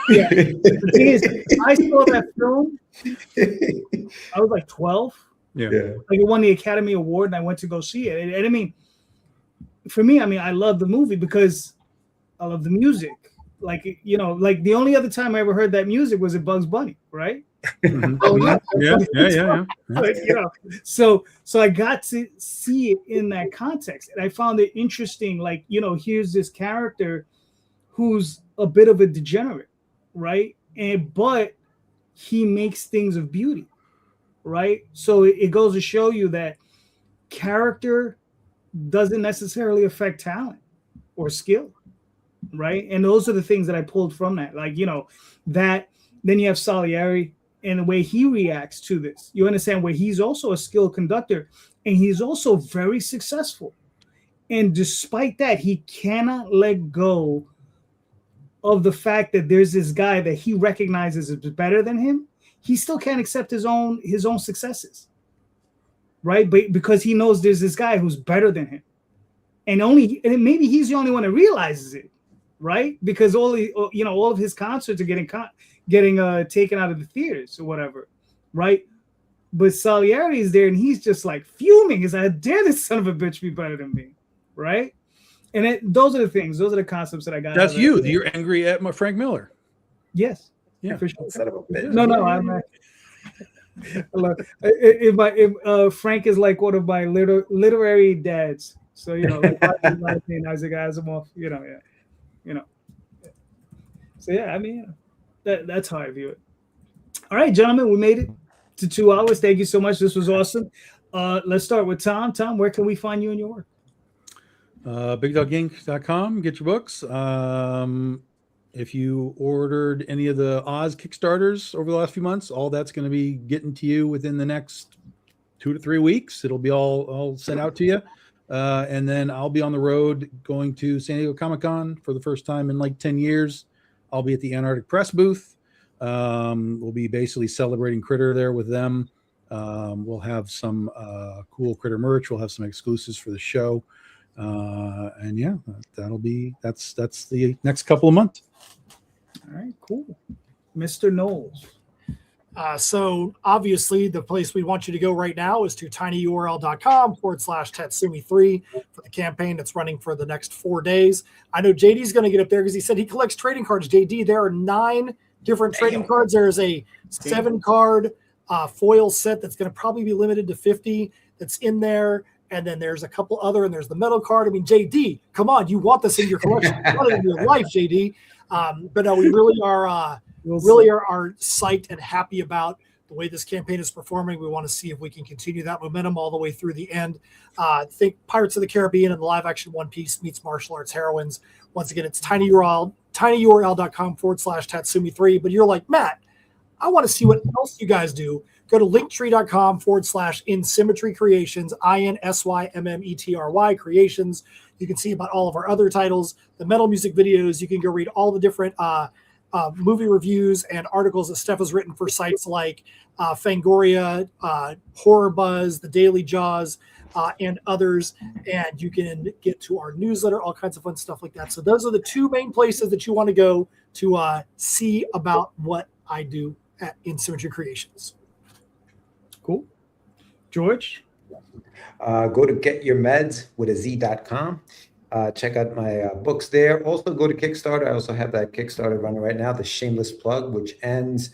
yeah, the thing is, I saw that film. I was like 12. Yeah. Like it won the Academy Award, and I went to go see it. And I mean, for me, I mean, I love the movie because I love the music. Like, you know, like the only other time I ever heard that music was at Bugs Bunny, right? Yeah. Like, you know, so I got to see it in that context, and I found it interesting. Like, you know, here's this character who's a bit of a degenerate, right? But he makes things of beauty, right? So it goes to show you that character doesn't necessarily affect talent or skill, right? And those are the things that I pulled from that. Like, you know, that then you have Salieri and the way he reacts to this. You understand, where he's also a skilled conductor and he's also very successful. And despite that, he cannot let go of the fact that there's this guy that he recognizes is better than him. He still can't accept his own successes, right? But because he knows there's this guy who's better than him, and maybe he's the only one that realizes it, right? Because all of his concerts are getting taken out of the theaters or whatever, right? But Salieri is there, and he's just like fuming. He's like, "How dare this son of a bitch be better than me," right? And those are the things. Those are the concepts that I got. That's you. You're angry at Frank Miller. Yes. Yeah. For sure. Son of a bitch. No, I'm not. If Frank is like one of my literary dads. So, you know, like Isaac Asimov, you know. So yeah, I mean, that's how I view it. All right, gentlemen, we made it to 2 hours. Thank you so much. This was awesome. Let's start with Tom. Tom, where can we find you and your work? BigDogInc.com. Get your books. If you ordered any of the Oz Kickstarters over the last few months, all that's going to be getting to you within the next 2 to 3 weeks. It'll be all sent out to you. And then I'll be on the road going to San Diego Comic-Con for the first time in like 10 years. I'll be at the Antarctic Press booth. We'll be basically celebrating Critter there with them. We'll have some cool Critter merch. We'll have some exclusives for the show. And yeah, that's the next couple of months. All right, cool. Mr. Knowles. So obviously the place we want you to go right now is to tinyurl.com/Tatsumi3 for the campaign that's running for the next 4 days. I know JD's going to get up there because he said he collects trading cards. JD, there are 9 different trading cards. There's a 7-card foil set that's going to probably be limited to 50 that's in there. And then there's a couple other, and there's the metal card. I mean, JD, come on, you want this in your collection. You want it in your life, JD. But no, we really are psyched and happy about the way this campaign is performing. We want to see if we can continue that momentum all the way through the end. Think Pirates of the Caribbean and the live action One Piece meets martial arts heroines. Once again, it's tinyurl.com/Tatsumi3. But you're like, Matt, I want to see what else you guys do. Go to linktree.com/InSymmetry Creations, INSYMMETRY Creations. You can see about all of our other titles, the metal music videos. You can go read all the different movie reviews and articles that Steph has written for sites like Fangoria, Horror Buzz, The Daily Jaws, and others. And you can get to our newsletter, all kinds of fun stuff like that. So those are the 2 main places that you want to go to see about what I do at InSymmetry Creations. Cool. George? Go to getyourmeds.com. Check out my books there. Also go to Kickstarter. I also have that Kickstarter running right now, the Shameless Plug, which ends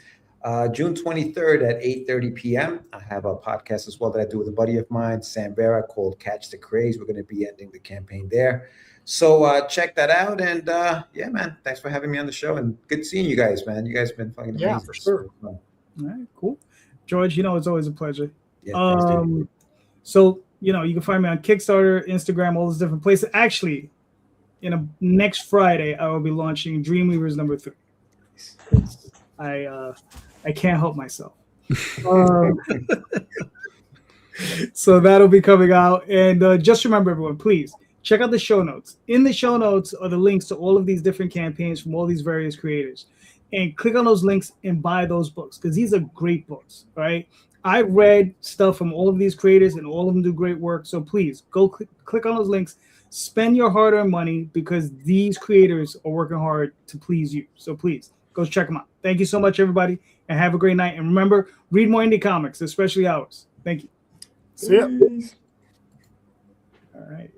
June 23rd at 8:30 p.m. I have a podcast as well that I do with a buddy of mine, Sam Vera, called Catch the Craze. We're going to be ending the campaign there. So check that out. And yeah, man, thanks for having me on the show. And good seeing you guys, man. You guys have been fucking amazing. Yeah, for sure. All right, cool. George, it's always a pleasure. Yeah, thanks, dude. So, you can find me on Kickstarter, Instagram, all those different places. Actually, next Friday, I will be launching Dreamweavers #3. I can't help myself. So that'll be coming out. And just remember, everyone, please check out the show notes. In the show notes are the links to all of these different campaigns from all these various creators. And click on those links and buy those books because these are great books, right? I read stuff from all of these creators and all of them do great work. So please go click on those links. Spend your hard-earned money because these creators are working hard to please you. So please go check them out. Thank you so much, everybody, and have a great night. And remember, read more indie comics, especially ours. Thank you. See ya. All right.